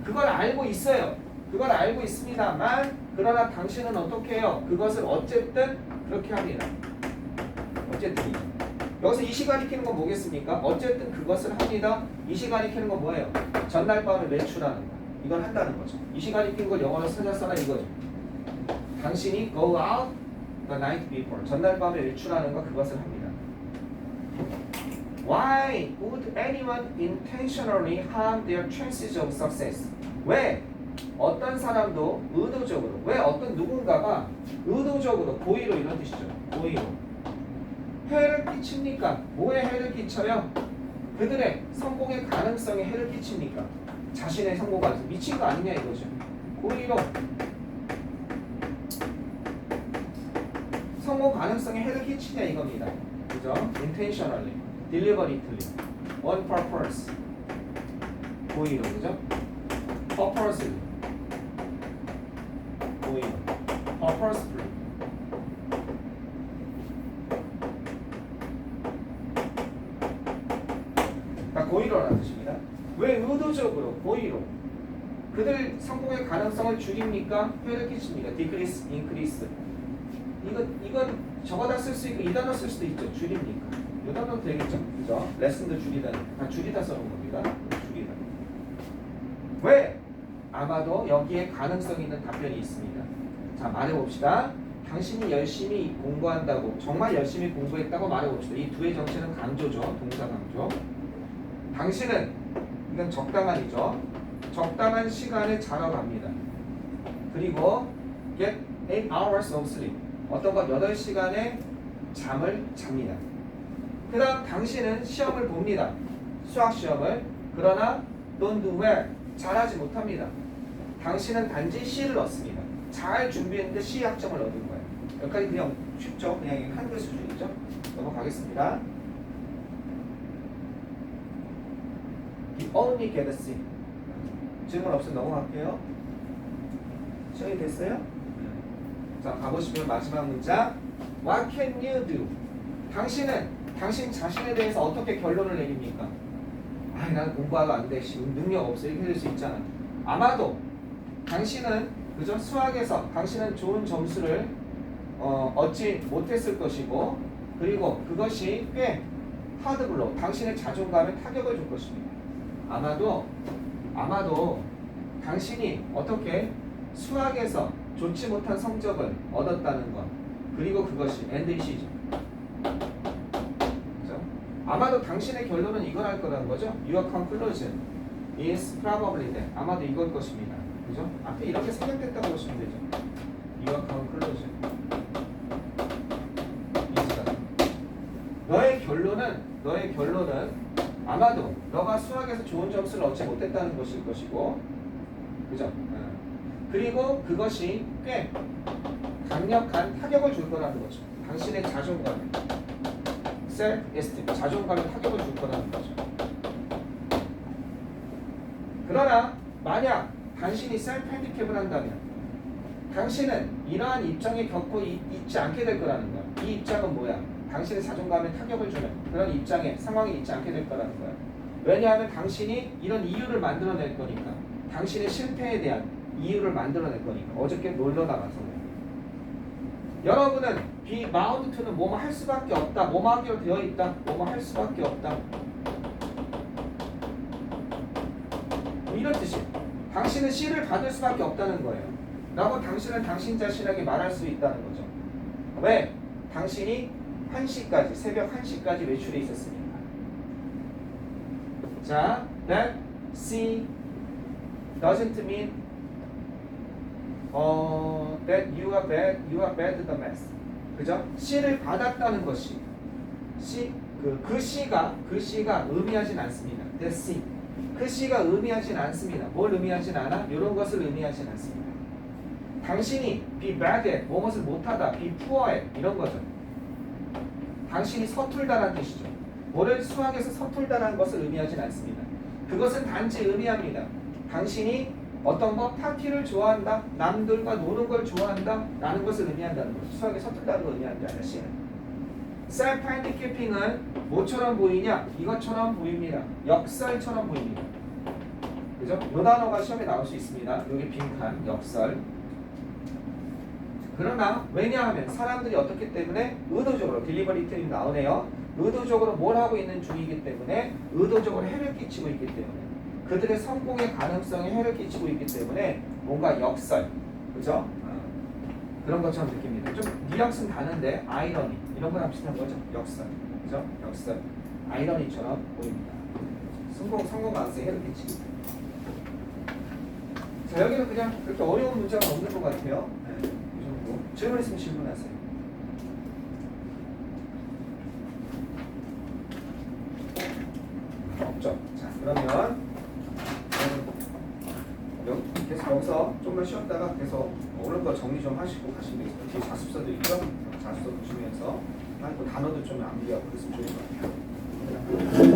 그걸 알고 있어요. 그걸 알고 있습니다만 그러나 당신은 어떻게 해요? 그것을 어쨌든 그렇게 합니다. 어쨌든이죠. 여기서 이 시간이 키는 건 뭐겠습니까? 어쨌든 그것을 합니다. 이 시간이 키는 건 뭐예요? 전날 밤에 외출하는 거. 이걸 한다는 거죠. 이 시간이 키는 걸 영어로 써라 이거죠. 당신이 go out the night before. 전날 밤에 외출하는 거 그것을 합니다. Why would anyone intentionally harm their chances of success? 왜? 어떤 사람도 의도적으로, 왜 어떤 누군가가 의도적으로, 고의로 이런 뜻이죠. 고의로 해를 끼칩니까? 뭐에 해를 끼쳐요? 그들의 성공의 가능성에 해를 끼칩니까? 자신의 성공가 미친 거 아니냐 이거죠. 고의로 성공 가능성에 해를 끼치냐 이겁니다. 그죠? Intentionally, deliberately, on purpose. 고의로, 그죠? purposely, 고의로, purposefully. 다 고의로라는 뜻입니다. 왜 의도적으로, 고의로 그들 성공의 가능성을 줄입니까? 해를 끼칩니까? decrease, increase. 이건 저거다 쓸 수 있고 이 단어 쓸 수도 있죠. 줄입니까? 이 단어도 되겠죠. 그죠? 레슨도 줄이다. 다 줄이다 써놓은 겁니다. 줄이다. 왜? 아마도 여기에 가능성 있는 답변이 있습니다. 자, 말해봅시다. 당신이 열심히 공부한다고, 정말 열심히 공부했다고 말해봅시다. 이 두의 정체는 강조죠. 동사 강조. 당신은, 이건 적당한이죠. 적당한 시간에 자러 갑니다. 그리고 get 8 hours of sleep. 어떤 것 8시간의 잠을 잡니다. 그 다음 당신은 시험을 봅니다. 수학 시험을. 그러나 don't do well. 잘하지 못합니다. 당신은 단지 C를 얻습니다. 잘 준비했는데 C 학점을 얻은 거예요. 여기까지 그냥 쉽죠? 그냥 한글 수준이죠? 넘어가겠습니다. You only get a C. 질문 없으면 넘어갈게요. 시험이 됐어요? 자, 가보시면 마지막 문장. What can you do? 당신은 당신 자신에 대해서 어떻게 결론을 내립니까? 아니, 난 공부하고 안 돼. 능력 없어. 이렇게 될 수 있잖아. 아마도 당신은, 그죠? 수학에서 당신은 좋은 점수를 얻지 못했을 것이고, 그리고 그것이 꽤 하드블로 당신의 자존감에 타격을 줄 것입니다. 아마도 당신이 어떻게 수학에서 좋지 못한 성적을 얻었다는 것, 그리고 그것이 엔드이시죠. 그죠? 아마도 당신의 결론은 이걸 할 거라는 거죠. Your conclusion is probably that. 아마도 이걸 것입니다. 그죠? 앞에 이렇게 생략됐다고 보시면 되죠. Your conclusion is that. 너의 결론은 아마도 너가 수학에서 좋은 점수를 얻지 못했다는 것일 것이고, 그죠? 그리고 그것이 꽤 강력한 타격을 줄 거라는 거죠. 당신의 자존감에, self-esteem, 자존감에 타격을 줄 거라는 거죠. 그러나 만약 당신이 self-handicap을 한다면 당신은 이러한 입장에 겪고 있지 않게 될 거라는 거야. 이 입장은 뭐야? 당신의 자존감에 타격을 주는 그런 입장에, 상황에 있지 않게 될 거라는 거야. 왜냐하면 당신이 이런 이유를 만들어낼 거니까. 당신의 실패에 대한 이유를 만들어낼 거니까. 어저께 놀러 나가서 여러분은 be bound to는 뭐뭐 할 수밖에 없다. 뭐뭐 하기로 되어 있다. 뭐뭐 할 수밖에 없다. 이런 뜻이. 당신은 C를 받을 수밖에 없다는 거예요. 라고 당신은 당신 자신에게 말할 수 있다는 거죠. 왜? 당신이 1시까지, 새벽 1시까지 외출해 있었으니까. 자, that C doesn't mean that you are bad the math. 그죠? C를 받았다는 것이 그 C가 의미하진 않습니다. that C. 그 C가 의미하진 않습니다. 뭘 의미하진 않아? 이런 것을 의미하진 않습니다. 당신이 be bad at, 무엇을 못하다, be poor at 이런 거죠. 당신이 서툴다라는 뜻이죠. 뭐를 수학에서 서툴다라는 것을 의미하진 않습니다. 그것은 단지 의미합니다. 당신이 어떤 거 파티를 좋아한다, 남들과 노는 걸 좋아한다 라는 것을 의미한다는 거죠. 수학에 서툴다는 걸 의미하는 게 아니라 C는. self handicapping은 뭐처럼 보이냐? 이것처럼 보입니다. 역설처럼 보입니다. 그죠? 이 단어가 시험에 나올 수 있습니다. 여기 빈칸, 역설. 그러나 왜냐하면 사람들이 어떻기 때문에 의도적으로 딜리버리틀이 나오네요. 의도적으로 뭘 하고 있는 중이기 때문에 의도적으로 해를 끼치고 있기 때문에 그들의 성공의 가능성에 해를 끼치고 있기 때문에 뭔가 역설, 그죠? 그런 것처럼 느낍니다. 좀 뉘앙스는 다른데 아이러니 이런 거랑 비슷한 거죠. 역설, 그죠? 역설, 아이러니처럼 보입니다. 성공 가능성에 해를 끼치기. 자, 여기는 그냥 그렇게 어려운 문제가 없는 것 같아요. 네, 이 정도. 질문 있으면 질문하세요. 없죠. 자, 그러면 계속 여기서 좀만 쉬었다가 계속 오늘 거 정리 좀 하시고 가시면 되겠습니다. 뒤에 자습서도 있죠? 자습서 보시면서 또 단어도 좀 암기하고 그랬으면 좋을 것 같아요.